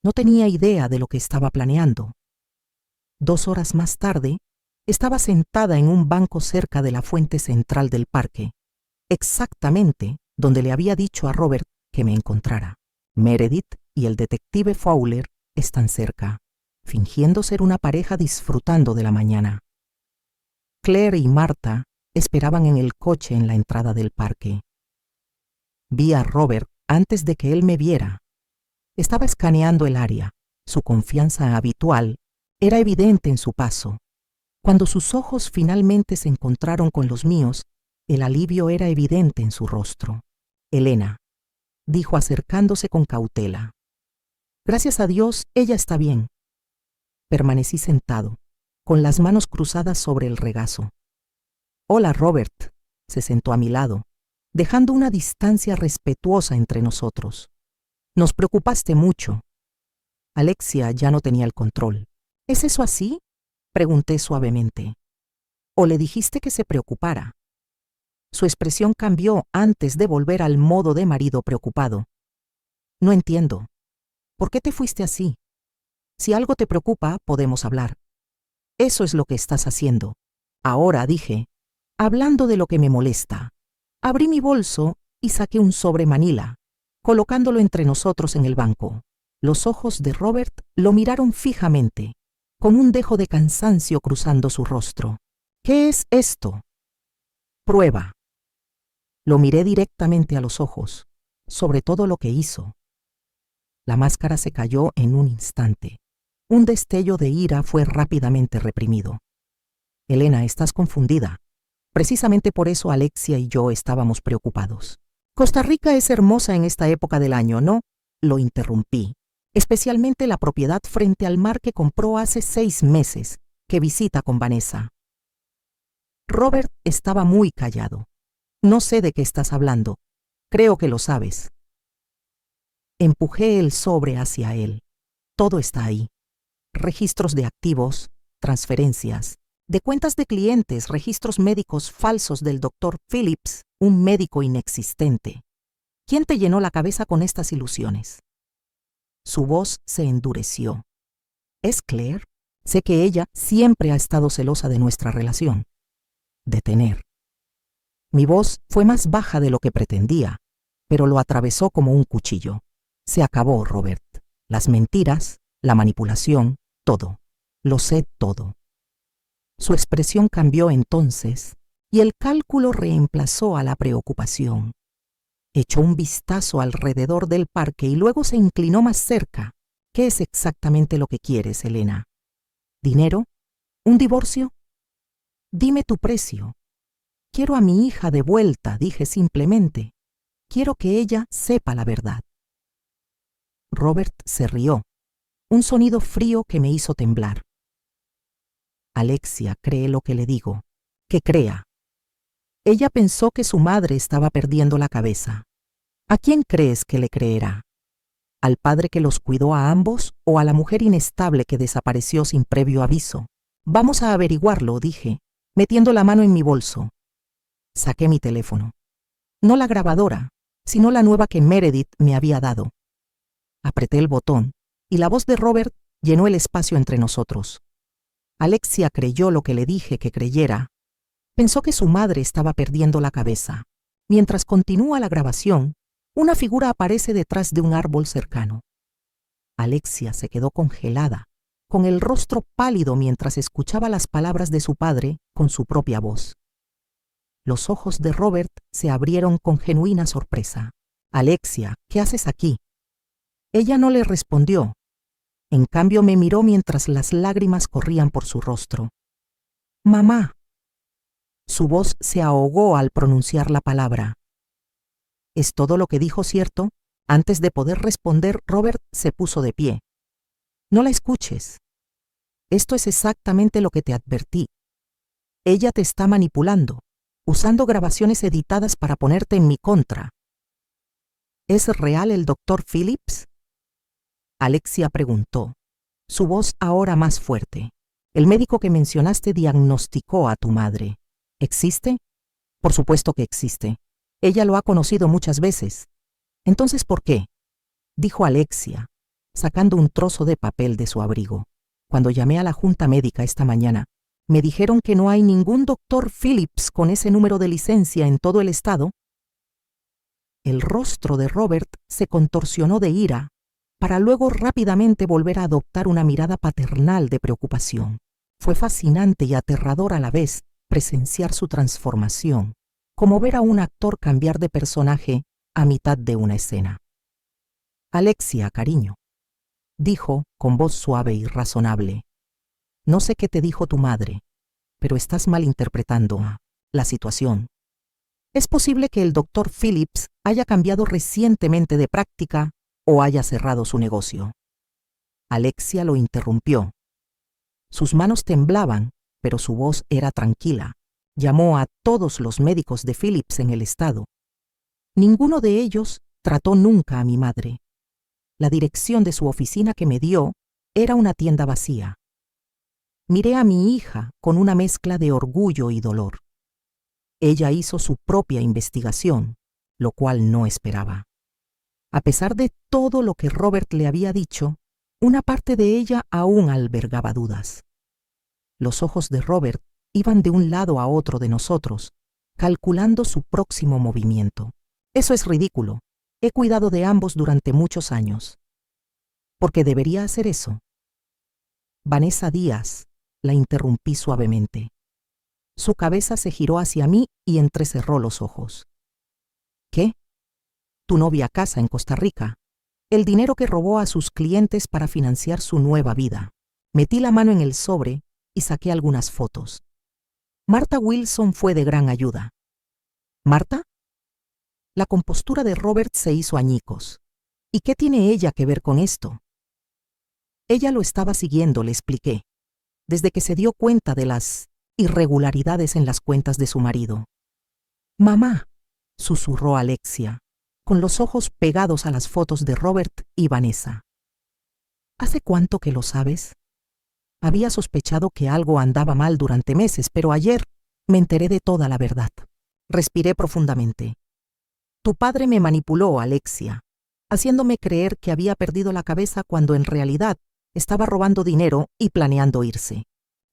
No tenía idea de lo que estaba planeando. 2 horas más tarde, estaba sentada en un banco cerca de la fuente central del parque, exactamente donde le había dicho a Robert que me encontrara. Meredith y el detective Fowler están cerca, fingiendo ser una pareja disfrutando de la mañana. Claire y Marta esperaban en el coche en la entrada del parque. Vi a Robert antes de que él me viera. Estaba escaneando el área. Su confianza habitual era evidente en su paso. Cuando sus ojos finalmente se encontraron con los míos, el alivio era evidente en su rostro. Elena, dijo acercándose con cautela. Gracias a Dios, ella está bien. Permanecí sentado, con las manos cruzadas sobre el regazo. Hola, Robert. Se sentó a mi lado. dejando una distancia respetuosa entre nosotros. Nos preocupaste mucho. Alexia ya no tenía el control. ¿Es eso así?, pregunté suavemente. ¿O le dijiste que se preocupara? Su expresión cambió antes de volver al modo de marido preocupado. No entiendo. ¿Por qué te fuiste así? Si algo te preocupa, podemos hablar. Eso es lo que estás haciendo. Ahora, dije, hablando de lo que me molesta. Abrí mi bolso y saqué un sobre manila, colocándolo entre nosotros en el banco. Los ojos de Robert lo miraron fijamente, con un dejo de cansancio cruzando su rostro. ¿Qué es esto? Prueba. Lo miré directamente a los ojos, sobre todo lo que hizo. La máscara se cayó en un instante. Un destello de ira fue rápidamente reprimido. Elena, estás confundida. Precisamente por eso Alexia y yo estábamos preocupados. Costa Rica es hermosa en esta época del año, ¿no? Lo interrumpí. Especialmente la propiedad frente al mar que compró hace 6 meses, que visita con Vanessa. Robert estaba muy callado. No sé de qué estás hablando. Creo que lo sabes. Empujé el sobre hacia él. Todo está ahí. Registros de activos, transferencias, de cuentas de clientes, registros médicos falsos del Dr. Phillips, un médico inexistente. ¿Quién te llenó la cabeza con estas ilusiones? Su voz se endureció. ¿Es Claire? Sé que ella siempre ha estado celosa de nuestra relación. Detener. Mi voz fue más baja de lo que pretendía, pero lo atravesó como un cuchillo. Se acabó, Robert. Las mentiras, la manipulación, todo. Lo sé todo. Su expresión cambió entonces y el cálculo reemplazó a la preocupación. Echó un vistazo alrededor del parque y luego se inclinó más cerca. ¿Qué es exactamente lo que quieres, Elena? ¿Dinero? ¿Un divorcio? Dime tu precio. Quiero a mi hija de vuelta, dije simplemente. Quiero que ella sepa la verdad. Robert se rió, un sonido frío que me hizo temblar. Alexia cree lo que le digo, que crea. Ella pensó que su madre estaba perdiendo la cabeza. ¿A quién crees que le creerá? ¿Al padre que los cuidó a ambos o a la mujer inestable que desapareció sin previo aviso? Vamos a averiguarlo, dije, metiendo la mano en mi bolso. Saqué mi teléfono. No la grabadora, sino la nueva que Meredith me había dado. Apreté el botón y la voz de Robert llenó el espacio entre nosotros. Alexia creyó lo que le dije que creyera. Pensó que su madre estaba perdiendo la cabeza. Mientras continúa la grabación, una figura aparece detrás de un árbol cercano. Alexia se quedó congelada, con el rostro pálido mientras escuchaba las palabras de su padre con su propia voz. Los ojos de Robert se abrieron con genuina sorpresa. Alexia, ¿qué haces aquí? Ella no le respondió. En cambio me miró mientras las lágrimas corrían por su rostro. Mamá. Su voz se ahogó al pronunciar la palabra. ¿Es todo lo que dijo cierto? Antes de poder responder, Robert se puso de pie. No la escuches. Esto es exactamente lo que te advertí. Ella te está manipulando, usando grabaciones editadas para ponerte en mi contra. ¿Es real el Dr. Phillips? Alexia preguntó, su voz ahora más fuerte. El médico que mencionaste diagnosticó a tu madre. ¿Existe? Por supuesto que existe. Ella lo ha conocido muchas veces. Entonces, ¿por qué? Dijo Alexia, sacando un trozo de papel de su abrigo. Cuando llamé a la junta médica esta mañana, me dijeron que no hay ningún Dr. Phillips con ese número de licencia en todo el estado. El rostro de Robert se contorsionó de ira, para luego rápidamente volver a adoptar una mirada paternal de preocupación. Fue fascinante y aterrador a la vez presenciar su transformación, como ver a un actor cambiar de personaje a mitad de una escena. Alexia, cariño, dijo con voz suave y razonable. No sé qué te dijo tu madre, pero estás malinterpretando la situación. Es posible que el Dr. Phillips haya cambiado recientemente de práctica o haya cerrado su negocio. Alexia lo interrumpió. Sus manos temblaban, pero su voz era tranquila. Llamó a todos los médicos de Phillips en el estado Ninguno de ellos trató nunca a mi madre. La dirección de su oficina que me dio era una tienda vacía. Miré a mi hija con una mezcla de orgullo y dolor. Ella hizo su propia investigación, lo cual no esperaba. A pesar de todo lo que Robert le había dicho, una parte de ella aún albergaba dudas. Los ojos de Robert iban de un lado a otro de nosotros, calculando su próximo movimiento. Eso es ridículo. He cuidado de ambos durante muchos años. ¿Por qué debería hacer eso? Vanessa Díaz, la interrumpí suavemente. Su cabeza se giró hacia mí y entrecerró los ojos. ¿Qué? Tu novia casa en Costa Rica. El dinero que robó a sus clientes para financiar su nueva vida. Metí la mano en el sobre y saqué algunas fotos. Marta Wilson fue de gran ayuda. ¿Marta? La compostura de Robert se hizo añicos. ¿Y qué tiene ella que ver con esto? Ella lo estaba siguiendo, le expliqué, desde que se dio cuenta de las irregularidades en las cuentas de su marido. Mamá, susurró Alexia, con los ojos pegados a las fotos de Robert y Vanessa. ¿Hace cuánto que lo sabes? Había sospechado que algo andaba mal durante meses, pero ayer me enteré de toda la verdad. Respiré profundamente. Tu padre me manipuló, Alexia, haciéndome creer que había perdido la cabeza cuando en realidad estaba robando dinero y planeando irse.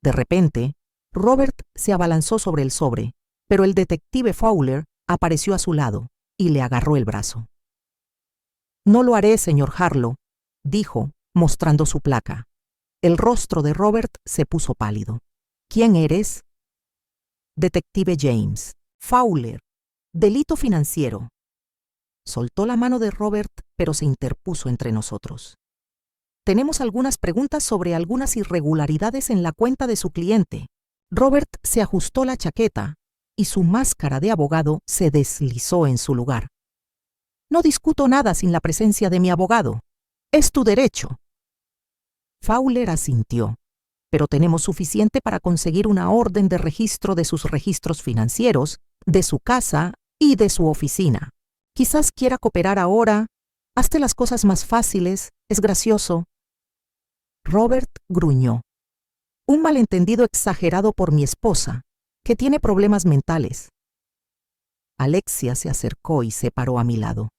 De repente, Robert se abalanzó sobre el sobre, pero el detective Fowler apareció a su lado y le agarró el brazo. No lo haré, señor Harlow, dijo, mostrando su placa. El rostro de Robert se puso pálido. ¿Quién eres? Detective James. Fowler. Delito financiero. Soltó la mano de Robert, pero se interpuso entre nosotros. Tenemos algunas preguntas sobre algunas irregularidades en la cuenta de su cliente. Robert se ajustó la chaqueta y su máscara de abogado se deslizó en su lugar. No discuto nada sin la presencia de mi abogado. Es tu derecho. Fowler asintió, pero tenemos suficiente para conseguir una orden de registro de sus registros financieros, de su casa y de su oficina. Quizás quiera cooperar ahora. Hazte las cosas más fáciles. Es gracioso. Robert gruñó. Un malentendido exagerado por mi esposa, que tiene problemas mentales. Alexia se acercó y se paró a mi lado.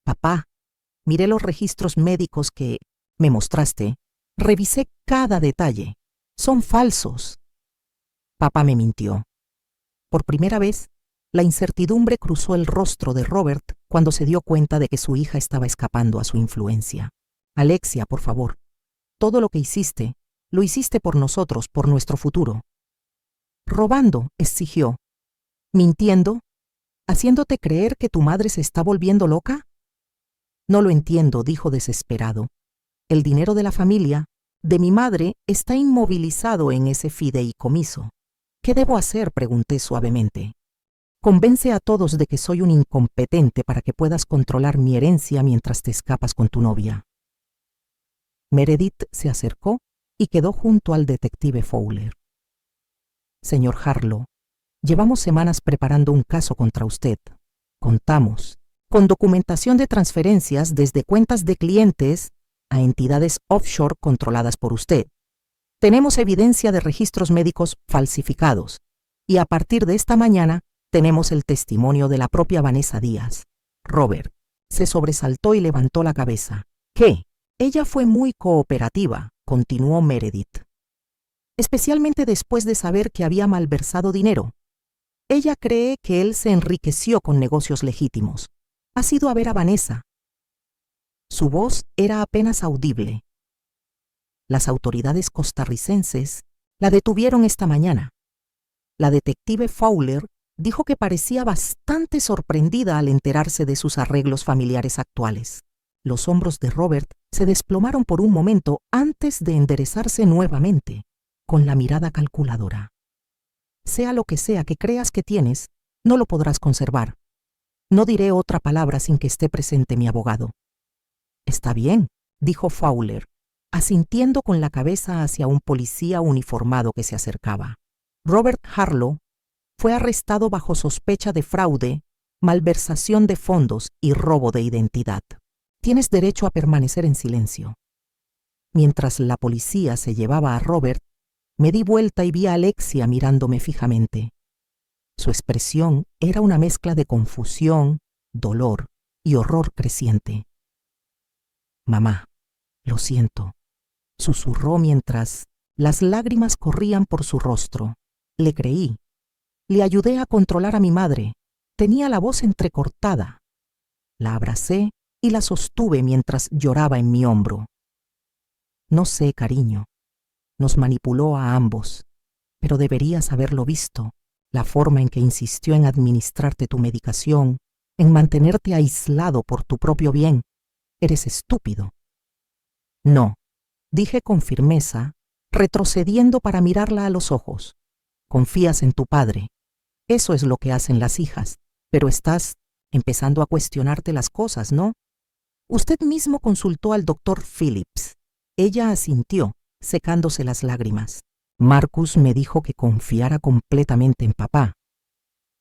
Papá, miré los registros médicos que me mostraste. Revisé cada detalle. Son falsos. Papá me mintió. Por primera vez, la incertidumbre cruzó el rostro de Robert cuando se dio cuenta de que su hija estaba escapando a su influencia. Alexia, por favor, todo lo que hiciste, lo hiciste por nosotros, por nuestro futuro. Robando, exigió. Mintiendo, haciéndote creer que tu madre se está volviendo loca. No lo entiendo, dijo desesperado. El dinero de la familia, de mi madre, está inmovilizado en ese fideicomiso. ¿Qué debo hacer?, pregunté suavemente. Convence a todos de que soy un incompetente para que puedas controlar mi herencia mientras te escapas con tu novia. Meredith se acercó y quedó junto al detective Fowler. Señor Harlow, llevamos semanas preparando un caso contra usted. Contamos con documentación de transferencias desde cuentas de clientes a entidades offshore controladas por usted. Tenemos evidencia de registros médicos falsificados y a partir de esta mañana tenemos el testimonio de la propia Vanessa Díaz. Robert se sobresaltó y levantó la cabeza. ¿Qué? Ella fue muy cooperativa, continuó Meredith. Especialmente después de saber que había malversado dinero. Ella cree que él se enriqueció con negocios legítimos. Has ido a ver a Vanessa. Su voz era apenas audible. Las autoridades costarricenses la detuvieron esta mañana. La detective Fowler dijo que parecía bastante sorprendida al enterarse de sus arreglos familiares actuales. Los hombros de Robert se desplomaron por un momento antes de enderezarse nuevamente, con la mirada calculadora. Sea lo que sea que creas que tienes, no lo podrás conservar. No diré otra palabra sin que esté presente mi abogado. Está bien, dijo Fowler, asintiendo con la cabeza hacia un policía uniformado que se acercaba. Robert Harlow fue arrestado bajo sospecha de fraude, malversación de fondos y robo de identidad. Tienes derecho a permanecer en silencio. Mientras la policía se llevaba a Robert, me di vuelta y vi a Alexia mirándome fijamente. Su expresión era una mezcla de confusión, dolor y horror creciente. «Mamá, lo siento», susurró mientras las lágrimas corrían por su rostro. Le creí. Le ayudé a controlar a mi madre. Tenía la voz entrecortada. La abracé y la sostuve mientras lloraba en mi hombro. No sé, cariño. Nos manipuló a ambos, pero deberías haberlo visto. La forma en que insistió en administrarte tu medicación, en mantenerte aislado por tu propio bien. Eres estúpido. No, dije con firmeza, retrocediendo para mirarla a los ojos. Confías en tu padre. Eso es lo que hacen las hijas, pero estás empezando a cuestionarte las cosas, ¿no? Usted mismo consultó al doctor Phillips. Ella asintió, secándose las lágrimas. Marcus me dijo que confiara completamente en papá.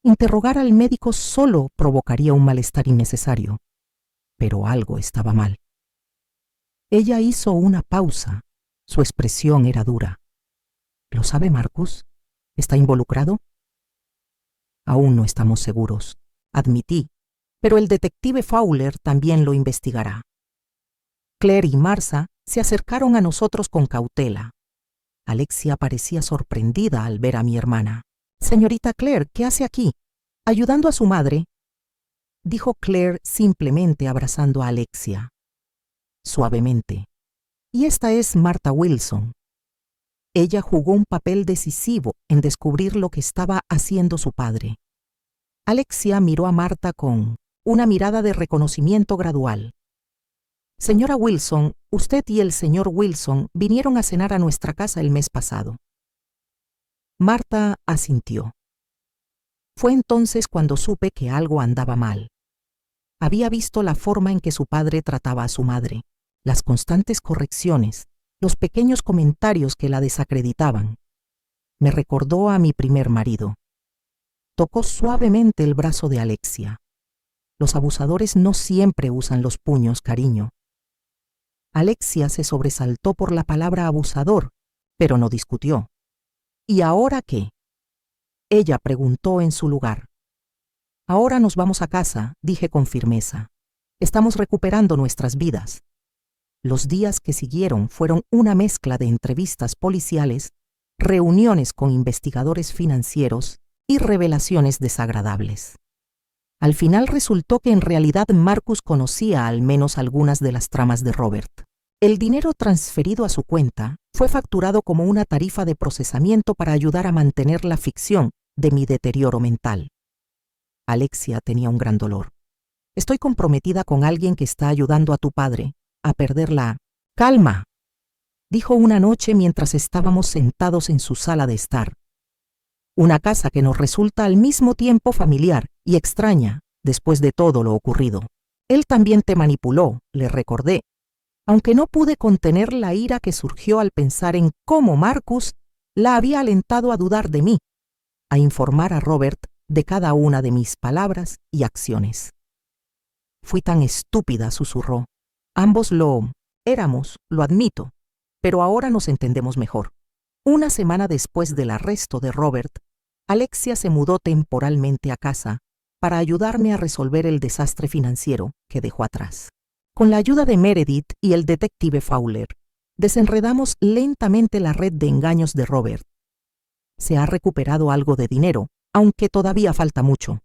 Interrogar al médico solo provocaría un malestar innecesario. Pero algo estaba mal. Ella hizo una pausa. Su expresión era dura. ¿Lo sabe Marcus? ¿Está involucrado? Aún no estamos seguros, admití, pero el detective Fowler también lo investigará. Claire y Martha se acercaron a nosotros con cautela. Alexia parecía sorprendida al ver a mi hermana. «Señorita Claire, ¿qué hace aquí? ¿Ayudando a su madre?», dijo Claire simplemente abrazando a Alexia. Suavemente. «Y esta es Martha Wilson». Ella jugó un papel decisivo en descubrir lo que estaba haciendo su padre. Alexia miró a Martha con una mirada de reconocimiento gradual. «Señora Wilson, usted y el señor Wilson vinieron a cenar a nuestra casa el mes pasado». Martha asintió. Fue entonces cuando supe que algo andaba mal. Había visto la forma en que su padre trataba a su madre, las constantes correcciones, los pequeños comentarios que la desacreditaban. Me recordó a mi primer marido. Tocó suavemente el brazo de Alexia. Los abusadores no siempre usan los puños, cariño. Alexia se sobresaltó por la palabra abusador, pero no discutió. ¿Y ahora qué?, ella preguntó en su lugar. «Ahora nos vamos a casa», dije con firmeza. «Estamos recuperando nuestras vidas». Los días que siguieron fueron una mezcla de entrevistas policiales, reuniones con investigadores financieros y revelaciones desagradables. Al final resultó que en realidad Marcus conocía al menos algunas de las tramas de Robert. El dinero transferido a su cuenta fue facturado como una tarifa de procesamiento para ayudar a mantener la ficción de mi deterioro mental. Alexia tenía un gran dolor. «Estoy comprometida con alguien que está ayudando a tu padre a perder la...». «Calma», dijo una noche mientras estábamos sentados en su sala de estar. Una casa que nos resulta al mismo tiempo familiar y extraña después de todo lo ocurrido. «Él también te manipuló», le recordé, aunque no pude contener la ira que surgió al pensar en cómo Marcus la había alentado a dudar de mí, a informar a Robert de cada una de mis palabras y acciones. «Fui tan estúpida», susurró. «Ambos lo éramos, lo admito, pero ahora nos entendemos mejor». Una semana después del arresto de Robert, Alexia se mudó temporalmente a casa para ayudarme a resolver el desastre financiero que dejó atrás. Con la ayuda de Meredith y el detective Fowler, desenredamos lentamente la red de engaños de Robert. Se ha recuperado algo de dinero, aunque todavía falta mucho.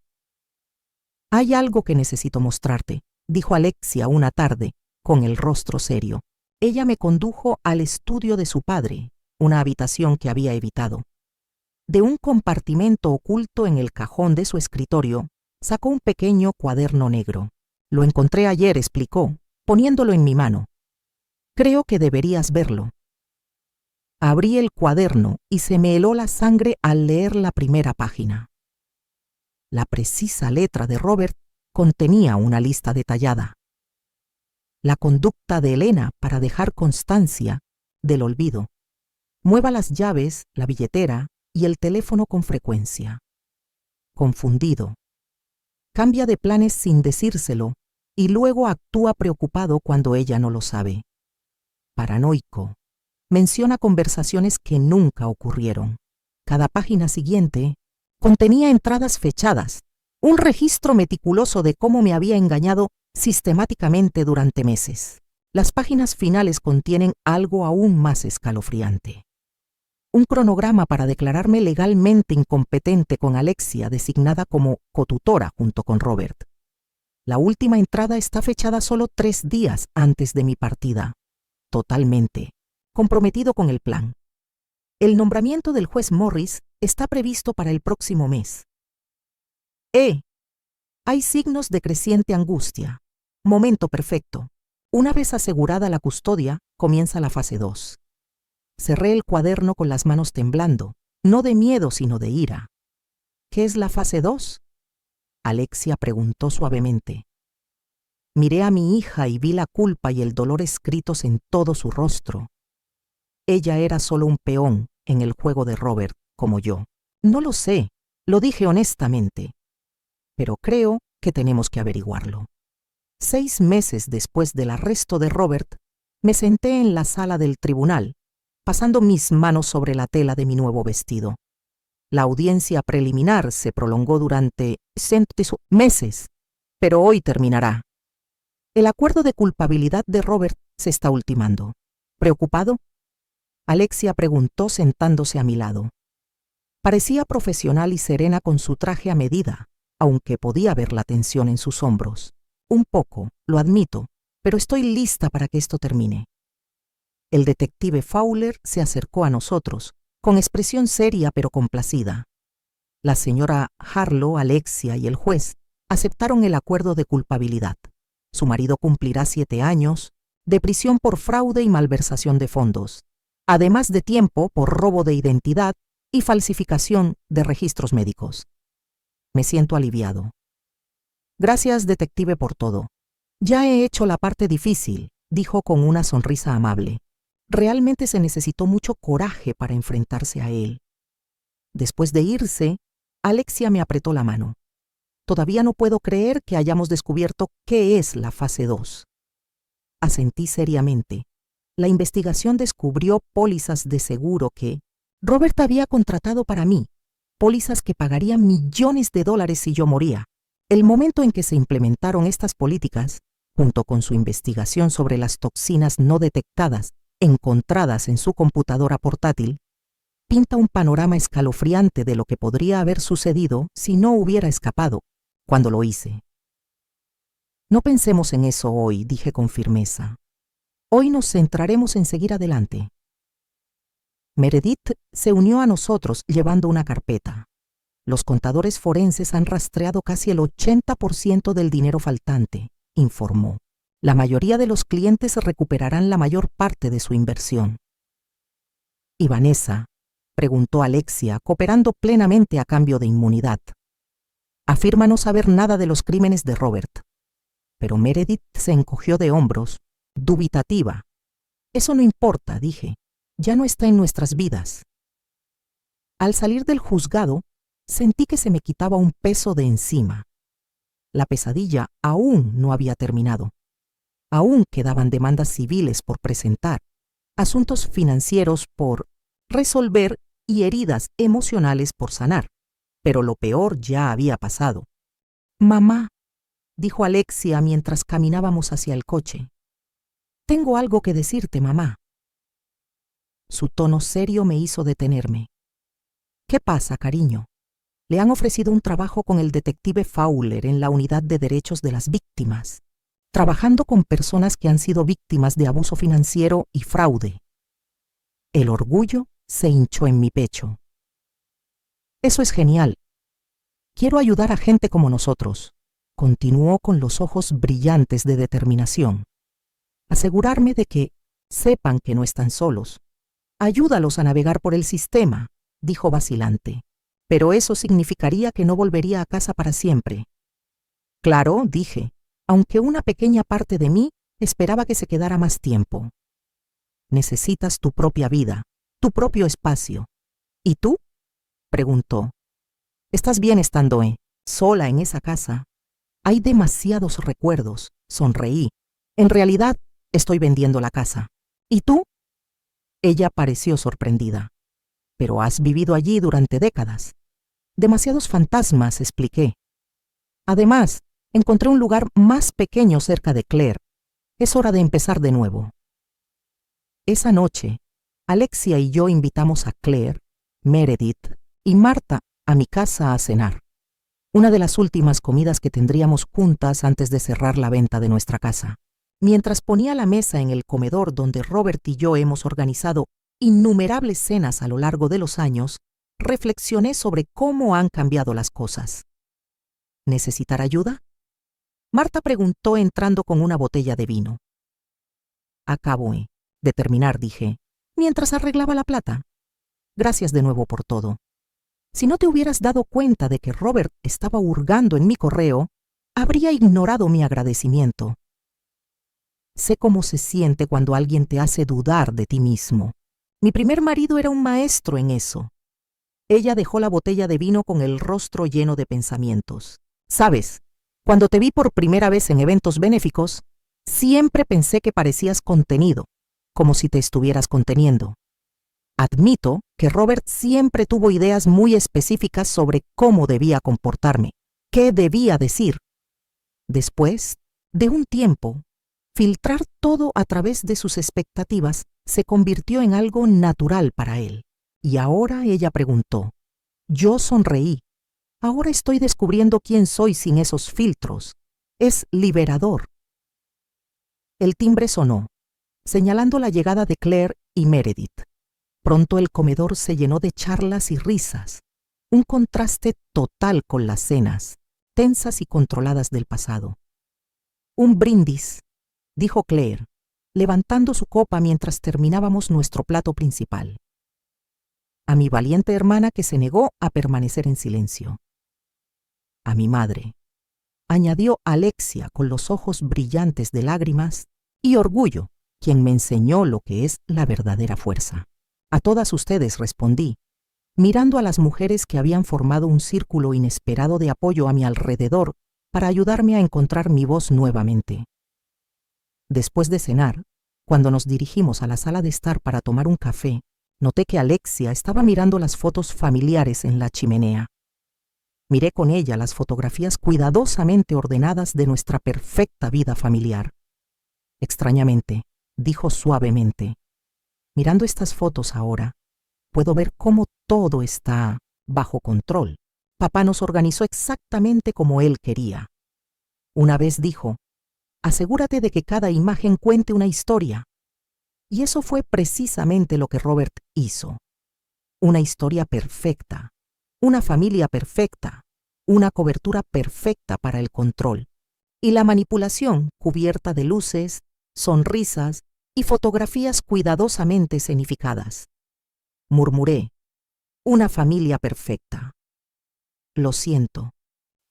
«Hay algo que necesito mostrarte», dijo Alexia una tarde, con el rostro serio. Ella me condujo al estudio de su padre, una habitación que había evitado. De un compartimento oculto en el cajón de su escritorio, sacó un pequeño cuaderno negro. «Lo encontré ayer», explicó, poniéndolo en mi mano. «Creo que deberías verlo». Abrí el cuaderno y se me heló la sangre al leer la primera página. La precisa letra de Robert contenía una lista detallada. La conducta de Elena para dejar constancia del olvido. Mueva las llaves, la billetera y el teléfono con frecuencia. Confundido. Cambia de planes sin decírselo y luego actúa preocupado cuando ella no lo sabe. Paranoico. Menciona conversaciones que nunca ocurrieron. Cada página siguiente contenía entradas fechadas, un registro meticuloso de cómo me había engañado sistemáticamente durante meses. Las páginas finales contienen algo aún más escalofriante. Un cronograma para declararme legalmente incompetente con Alexia, designada como cotutora junto con Robert. La última entrada está fechada solo 3 días antes de mi partida. Totalmente comprometido con el plan. El nombramiento del juez Morris está previsto para el próximo mes. Hay signos de creciente angustia. Momento perfecto. Una vez asegurada la custodia, comienza la fase 2. Cerré el cuaderno con las manos temblando, no de miedo sino de ira. ¿Qué es la fase 2? Alexia preguntó suavemente. Miré a mi hija y vi la culpa y el dolor escritos en todo su rostro. Ella era solo un peón en el juego de Robert, como yo. No lo sé, lo dije honestamente, pero creo que tenemos que averiguarlo. 6 meses después del arresto de Robert, me senté en la sala del tribunal, pasando mis manos sobre la tela de mi nuevo vestido. La audiencia preliminar se prolongó durante meses, pero hoy terminará. El acuerdo de culpabilidad de Robert se está ultimando. ¿Preocupado? Alexia preguntó sentándose a mi lado. Parecía profesional y serena con su traje a medida, aunque podía ver la tensión en sus hombros. Un poco, lo admito, pero estoy lista para que esto termine. El detective Fowler se acercó a nosotros, con expresión seria pero complacida. La señora Harlow, Alexia y el juez aceptaron el acuerdo de culpabilidad. Su marido cumplirá 7 años de prisión por fraude y malversación de fondos, además de tiempo por robo de identidad y falsificación de registros médicos. Me siento aliviado. Gracias, detective, por todo. Ya he hecho la parte difícil, dijo con una sonrisa amable. Realmente se necesitó mucho coraje para enfrentarse a él. Después de irse, Alexia me apretó la mano. Todavía no puedo creer que hayamos descubierto qué es la fase 2. Asentí seriamente. La investigación descubrió pólizas de seguro que Robert había contratado para mí, pólizas que pagarían millones de dólares si yo moría. El momento en que se implementaron estas políticas, junto con su investigación sobre las toxinas no detectadas encontradas en su computadora portátil, pinta un panorama escalofriante de lo que podría haber sucedido si no hubiera escapado cuando lo hice. No pensemos en eso hoy, dije con firmeza. Hoy nos centraremos en seguir adelante. Meredith se unió a nosotros llevando una carpeta. Los contadores forenses han rastreado casi el 80% del dinero faltante, informó. La mayoría de los clientes recuperarán la mayor parte de su inversión. ¿Y Vanessa? Preguntó Alexia, cooperando plenamente a cambio de inmunidad. Afirma no saber nada de los crímenes de Robert. Pero Meredith se encogió de hombros, dubitativa. Eso no importa, dije. Ya no está en nuestras vidas. Al salir del juzgado, sentí que se me quitaba un peso de encima. La pesadilla aún no había terminado. Aún quedaban demandas civiles por presentar, asuntos financieros por resolver y heridas emocionales por sanar. Pero lo peor ya había pasado. Mamá, dijo Alexia mientras caminábamos hacia el coche. Tengo algo que decirte, mamá. Su tono serio me hizo detenerme. ¿Qué pasa, cariño? Le han ofrecido un trabajo con el detective Fowler en la unidad de derechos de las víctimas, trabajando con personas que han sido víctimas de abuso financiero y fraude. El orgullo se hinchó en mi pecho. Eso es genial. Quiero ayudar a gente como nosotros, continuó con los ojos brillantes de determinación. Asegurarme de que sepan que no están solos. Ayúdalos a navegar por el sistema, dijo vacilante. Pero eso significaría que no volvería a casa para siempre. Claro, dije, aunque una pequeña parte de mí esperaba que se quedara más tiempo. Necesitas tu propia vida, tu propio espacio. ¿Y tú? Preguntó. ¿Estás bien estando sola en esa casa, Hay demasiados recuerdos. Sonreí. En realidad, estoy vendiendo la casa. ¿Y tú? Ella pareció sorprendida. Pero has vivido allí durante décadas. Demasiados fantasmas, expliqué. Además, encontré un lugar más pequeño cerca de Claire. Es hora de empezar de nuevo. Esa noche, Alexia y yo invitamos a Claire, Meredith y Marta a mi casa a cenar. Una de las últimas comidas que tendríamos juntas antes de cerrar la venta de nuestra casa. Mientras ponía la mesa en el comedor donde Robert y yo hemos organizado innumerables cenas a lo largo de los años, reflexioné sobre cómo han cambiado las cosas. ¿Necesitar ayuda? Marta preguntó entrando con una botella de vino. Acabo de terminar, dije, mientras arreglaba la plata. Gracias de nuevo por todo. Si no te hubieras dado cuenta de que Robert estaba hurgando en mi correo, habría ignorado mi agradecimiento. Sé cómo se siente cuando alguien te hace dudar de ti mismo. Mi primer marido era un maestro en eso. Ella dejó la botella de vino con el rostro lleno de pensamientos. ¿Sabes? Cuando te vi por primera vez en eventos benéficos, siempre pensé que parecías contenido, como si te estuvieras conteniendo. Admito que Robert siempre tuvo ideas muy específicas sobre cómo debía comportarme, qué debía decir. Después de un tiempo, filtrar todo a través de sus expectativas se convirtió en algo natural para él. Y ahora ella preguntó. Yo sonreí. Ahora estoy descubriendo quién soy sin esos filtros. Es liberador. El timbre sonó, señalando la llegada de Claire y Meredith. Pronto el comedor se llenó de charlas y risas, un contraste total con las cenas, tensas y controladas del pasado. Un brindis, dijo Claire, levantando su copa mientras terminábamos nuestro plato principal. A mi valiente hermana que se negó a permanecer en silencio. A mi madre, añadió Alexia con los ojos brillantes de lágrimas, y Orgullo, quien me enseñó lo que es la verdadera fuerza. A todas ustedes respondí, mirando a las mujeres que habían formado un círculo inesperado de apoyo a mi alrededor para ayudarme a encontrar mi voz nuevamente. Después de cenar, cuando nos dirigimos a la sala de estar para tomar un café, noté que Alexia estaba mirando las fotos familiares en la chimenea. Miré con ella las fotografías cuidadosamente ordenadas de nuestra perfecta vida familiar. Extrañamente, dijo suavemente, mirando estas fotos ahora, puedo ver cómo todo está bajo control. Papá nos organizó exactamente como él quería. Una vez dijo, asegúrate de que cada imagen cuente una historia. Y eso fue precisamente lo que Robert hizo. Una historia perfecta, una familia perfecta, una cobertura perfecta para el control. Y la manipulación cubierta de luces, sonrisas y fotografías cuidadosamente escenificadas. Murmuré, una familia perfecta. Lo siento,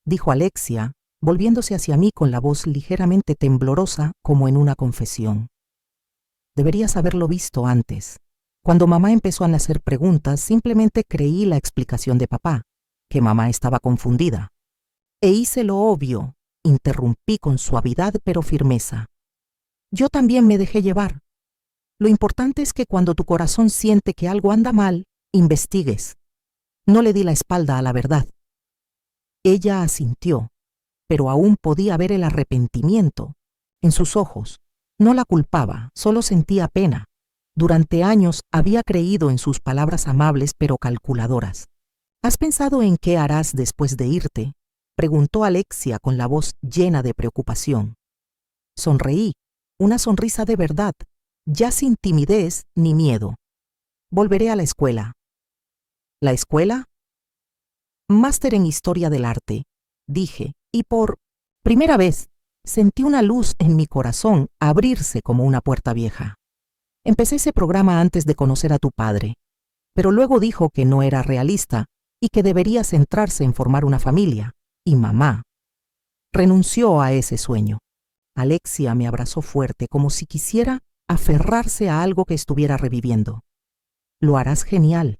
dijo Alexia, volviéndose hacia mí con la voz ligeramente temblorosa como en una confesión. Deberías haberlo visto antes. Cuando mamá empezó a hacer preguntas, simplemente creí la explicación de papá, que mamá estaba confundida. E hice lo obvio, interrumpí con suavidad pero firmeza. Yo también me dejé llevar. Lo importante es que cuando tu corazón siente que algo anda mal, investigues. No le di la espalda a la verdad. Ella asintió, pero aún podía ver el arrepentimiento en sus ojos. No la culpaba, solo sentía pena. Durante años había creído en sus palabras amables pero calculadoras. ¿Has pensado en qué harás después de irte?, preguntó Alexia con la voz llena de preocupación. Sonreí, una sonrisa de verdad, ya sin timidez ni miedo. Volveré a la escuela. ¿La escuela? Máster en Historia del Arte, dije, y por primera vez sentí una luz en mi corazón abrirse como una puerta vieja. Empecé ese programa antes de conocer a tu padre, pero luego dijo que no era realista y que debería centrarse en formar una familia, y mamá renunció a ese sueño. Alexia me abrazó fuerte como si quisiera aferrarse a algo que estuviera reviviendo. Lo harás genial,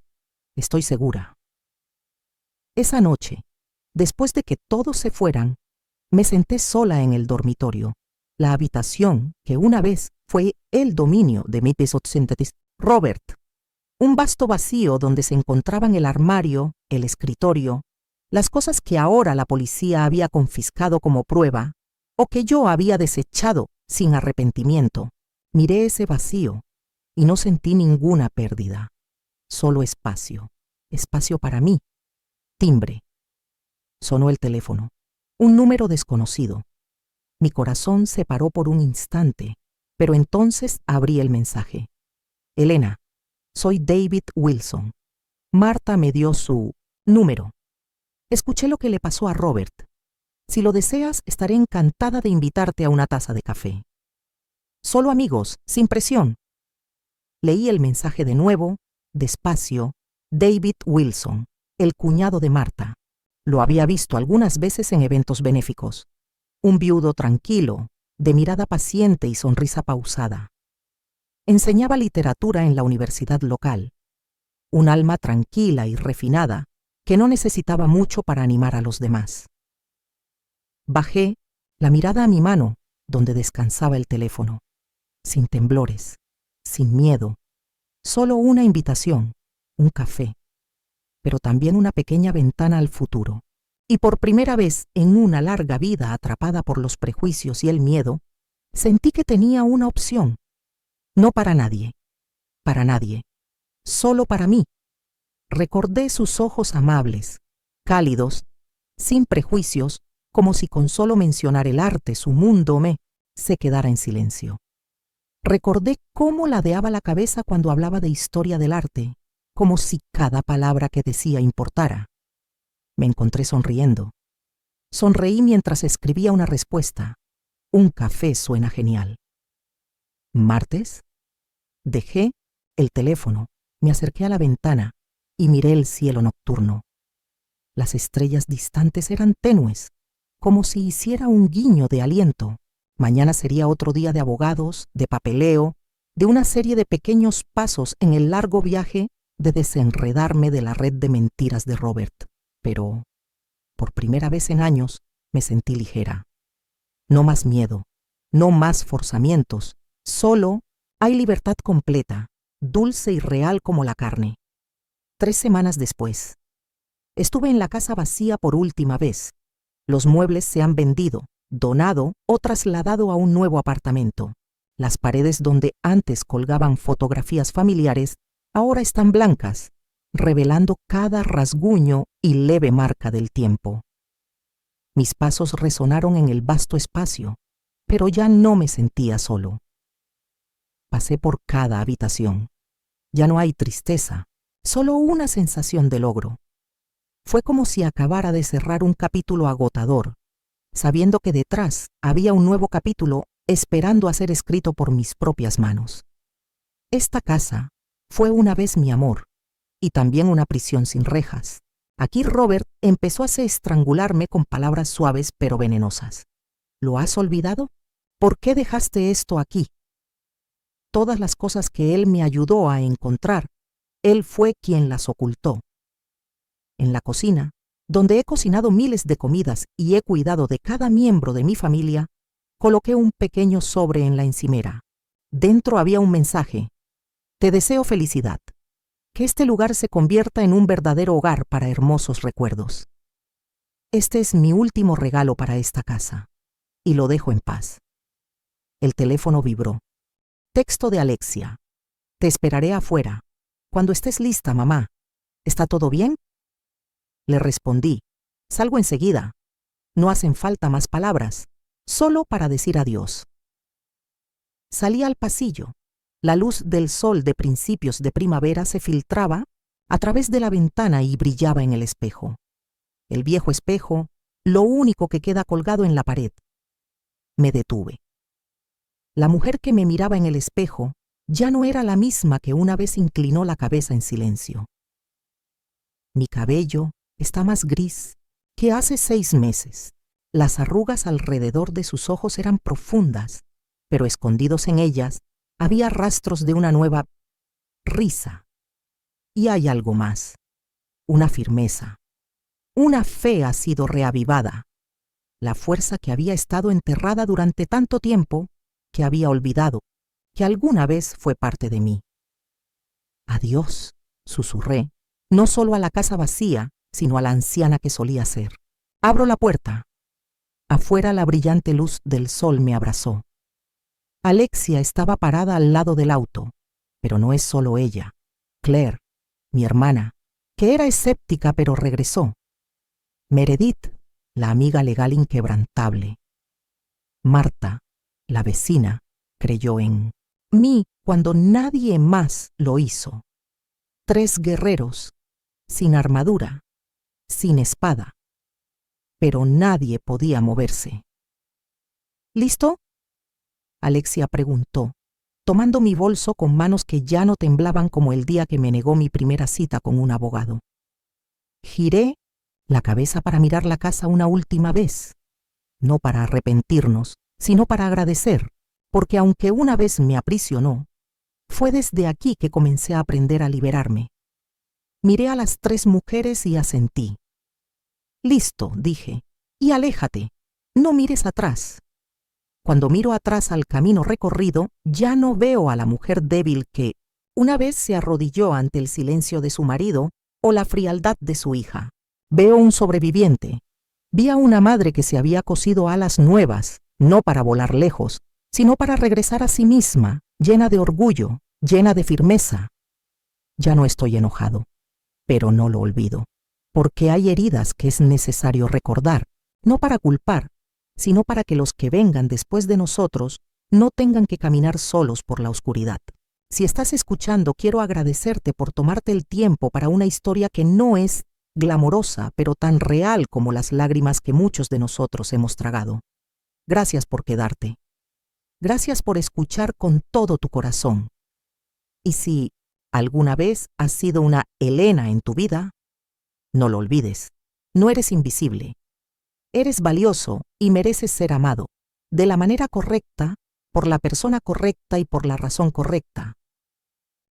estoy segura. Esa noche, después de que todos se fueran, Me senté sola en el dormitorio, la habitación que una vez fue el dominio de mi pisotsíntesis, Robert. Un vasto vacío donde se encontraban el armario, el escritorio, las cosas que ahora la policía había confiscado como prueba o que yo había desechado sin arrepentimiento. Miré ese vacío y no sentí ninguna pérdida, solo espacio, espacio para mí. Timbre. Sonó el teléfono, un número desconocido. Mi corazón se paró por un instante, pero entonces abrí el mensaje. Elena, soy David Wilson. Marta me dio su número. Escuché lo que le pasó a Robert. Si lo deseas, estaré encantada de invitarte a una taza de café. Solo amigos, sin presión. Leí el mensaje de nuevo, despacio. David Wilson, el cuñado de Marta. Lo había visto algunas veces en eventos benéficos. Un viudo tranquilo, de mirada paciente y sonrisa pausada. Enseñaba literatura en la universidad local. Un alma tranquila y refinada que no necesitaba mucho para animar a los demás. Bajé la mirada a mi mano, donde descansaba el teléfono, sin temblores, sin miedo, solo una invitación, un café, pero también una pequeña ventana al futuro. Y por primera vez en una larga vida atrapada por los prejuicios y el miedo, sentí que tenía una opción. No para nadie, solo para mí. Recordé sus ojos amables, cálidos, sin prejuicios, como si con solo mencionar el arte, su mundo se quedara en silencio. Recordé cómo ladeaba la cabeza cuando hablaba de historia del arte, como si cada palabra que decía importara. Me encontré sonriendo. Sonreí mientras escribía una respuesta. Un café suena genial. ¿Martes? Dejé el teléfono, me acerqué a la ventana y miré el cielo nocturno. Las estrellas distantes eran tenues, como si hiciera un guiño de aliento. Mañana sería otro día de abogados, de papeleo, de una serie de pequeños pasos en el largo viaje de desenredarme de la red de mentiras de Robert. Pero, por primera vez en años, me sentí ligera. No más miedo, no más forzamientos, solo hay libertad completa, dulce y real como la carne. 3 semanas después, estuve en la casa vacía por última vez. Los muebles se han vendido, donado o trasladado a un nuevo apartamento. Las paredes donde antes colgaban fotografías familiares ahora están blancas, revelando cada rasguño y leve marca del tiempo. Mis pasos resonaron en el vasto espacio, pero ya no me sentía solo. Pasé por cada habitación. Ya no hay tristeza, solo una sensación de logro. Fue como si acabara de cerrar un capítulo agotador, sabiendo que detrás había un nuevo capítulo esperando a ser escrito por mis propias manos. Esta casa fue una vez mi amor, y también una prisión sin rejas. Aquí Robert empezó a estrangularme con palabras suaves pero venenosas. ¿Lo has olvidado? ¿Por qué dejaste esto aquí? Todas las cosas que él me ayudó a encontrar, él fue quien las ocultó. En la cocina, donde he cocinado miles de comidas y he cuidado de cada miembro de mi familia, coloqué un pequeño sobre en la encimera. Dentro había un mensaje. Te deseo felicidad. Que este lugar se convierta en un verdadero hogar para hermosos recuerdos. Este es mi último regalo para esta casa, y lo dejo en paz. El teléfono vibró. Texto de Alexia. Te esperaré afuera. Cuando estés lista, mamá. ¿Está todo bien? Le respondí. Salgo enseguida. No hacen falta más palabras, solo para decir adiós. Salí al pasillo. La luz del sol de principios de primavera se filtraba a través de la ventana y brillaba en el espejo. El viejo espejo, lo único que queda colgado en la pared. Me detuve. La mujer que me miraba en el espejo ya no era la misma que una vez inclinó la cabeza en silencio. Mi cabello está más gris que hace 6 meses. Las arrugas alrededor de sus ojos eran profundas, pero escondidos en ellas había rastros de una nueva risa. Y hay algo más, una firmeza. Una fe ha sido reavivada. la fuerza que había estado enterrada durante tanto tiempo que había olvidado que alguna vez fue parte de mí. Adiós, susurré, no solo a la casa vacía, sino a la anciana que solía ser. Abro la puerta. Afuera la brillante luz del sol me abrazó. Alexia estaba parada al lado del auto, pero no es solo ella. Claire, mi hermana, que era escéptica pero regresó. Meredith, la amiga legal inquebrantable. Marta, la vecina, creyó en mí cuando nadie más lo hizo. 3 guerreros, sin armadura, sin espada, pero nadie podía moverse. ¿Listo?, Alexia preguntó, tomando mi bolso con manos que ya no temblaban como el día que me negó mi primera cita con un abogado. Giré la cabeza para mirar la casa una última vez, no para arrepentirnos, sino para agradecer, porque aunque una vez me aprisionó, fue desde aquí que comencé a aprender a liberarme. Miré a las 3 mujeres y asentí. Listo, dije, y aléjate, no mires atrás. Cuando miro atrás al camino recorrido, ya no veo a la mujer débil que una vez se arrodilló ante el silencio de su marido o la frialdad de su hija. Veo un sobreviviente. Vi a una madre que se había cosido alas nuevas, no para volar lejos, sino para regresar a sí misma, llena de orgullo, llena de firmeza. Ya no estoy enojado, pero no lo olvido, porque hay heridas que es necesario recordar, no para culpar, sino para que los que vengan después de nosotros no tengan que caminar solos por la oscuridad. Si estás escuchando, quiero agradecerte por tomarte el tiempo para una historia que no es glamorosa, pero tan real como las lágrimas que muchos de nosotros hemos tragado. Gracias por quedarte. Gracias por escuchar con todo tu corazón. Y si alguna vez has sido una Elena en tu vida, no lo olvides, no eres invisible. Eres valioso y mereces ser amado, de la manera correcta, por la persona correcta y por la razón correcta.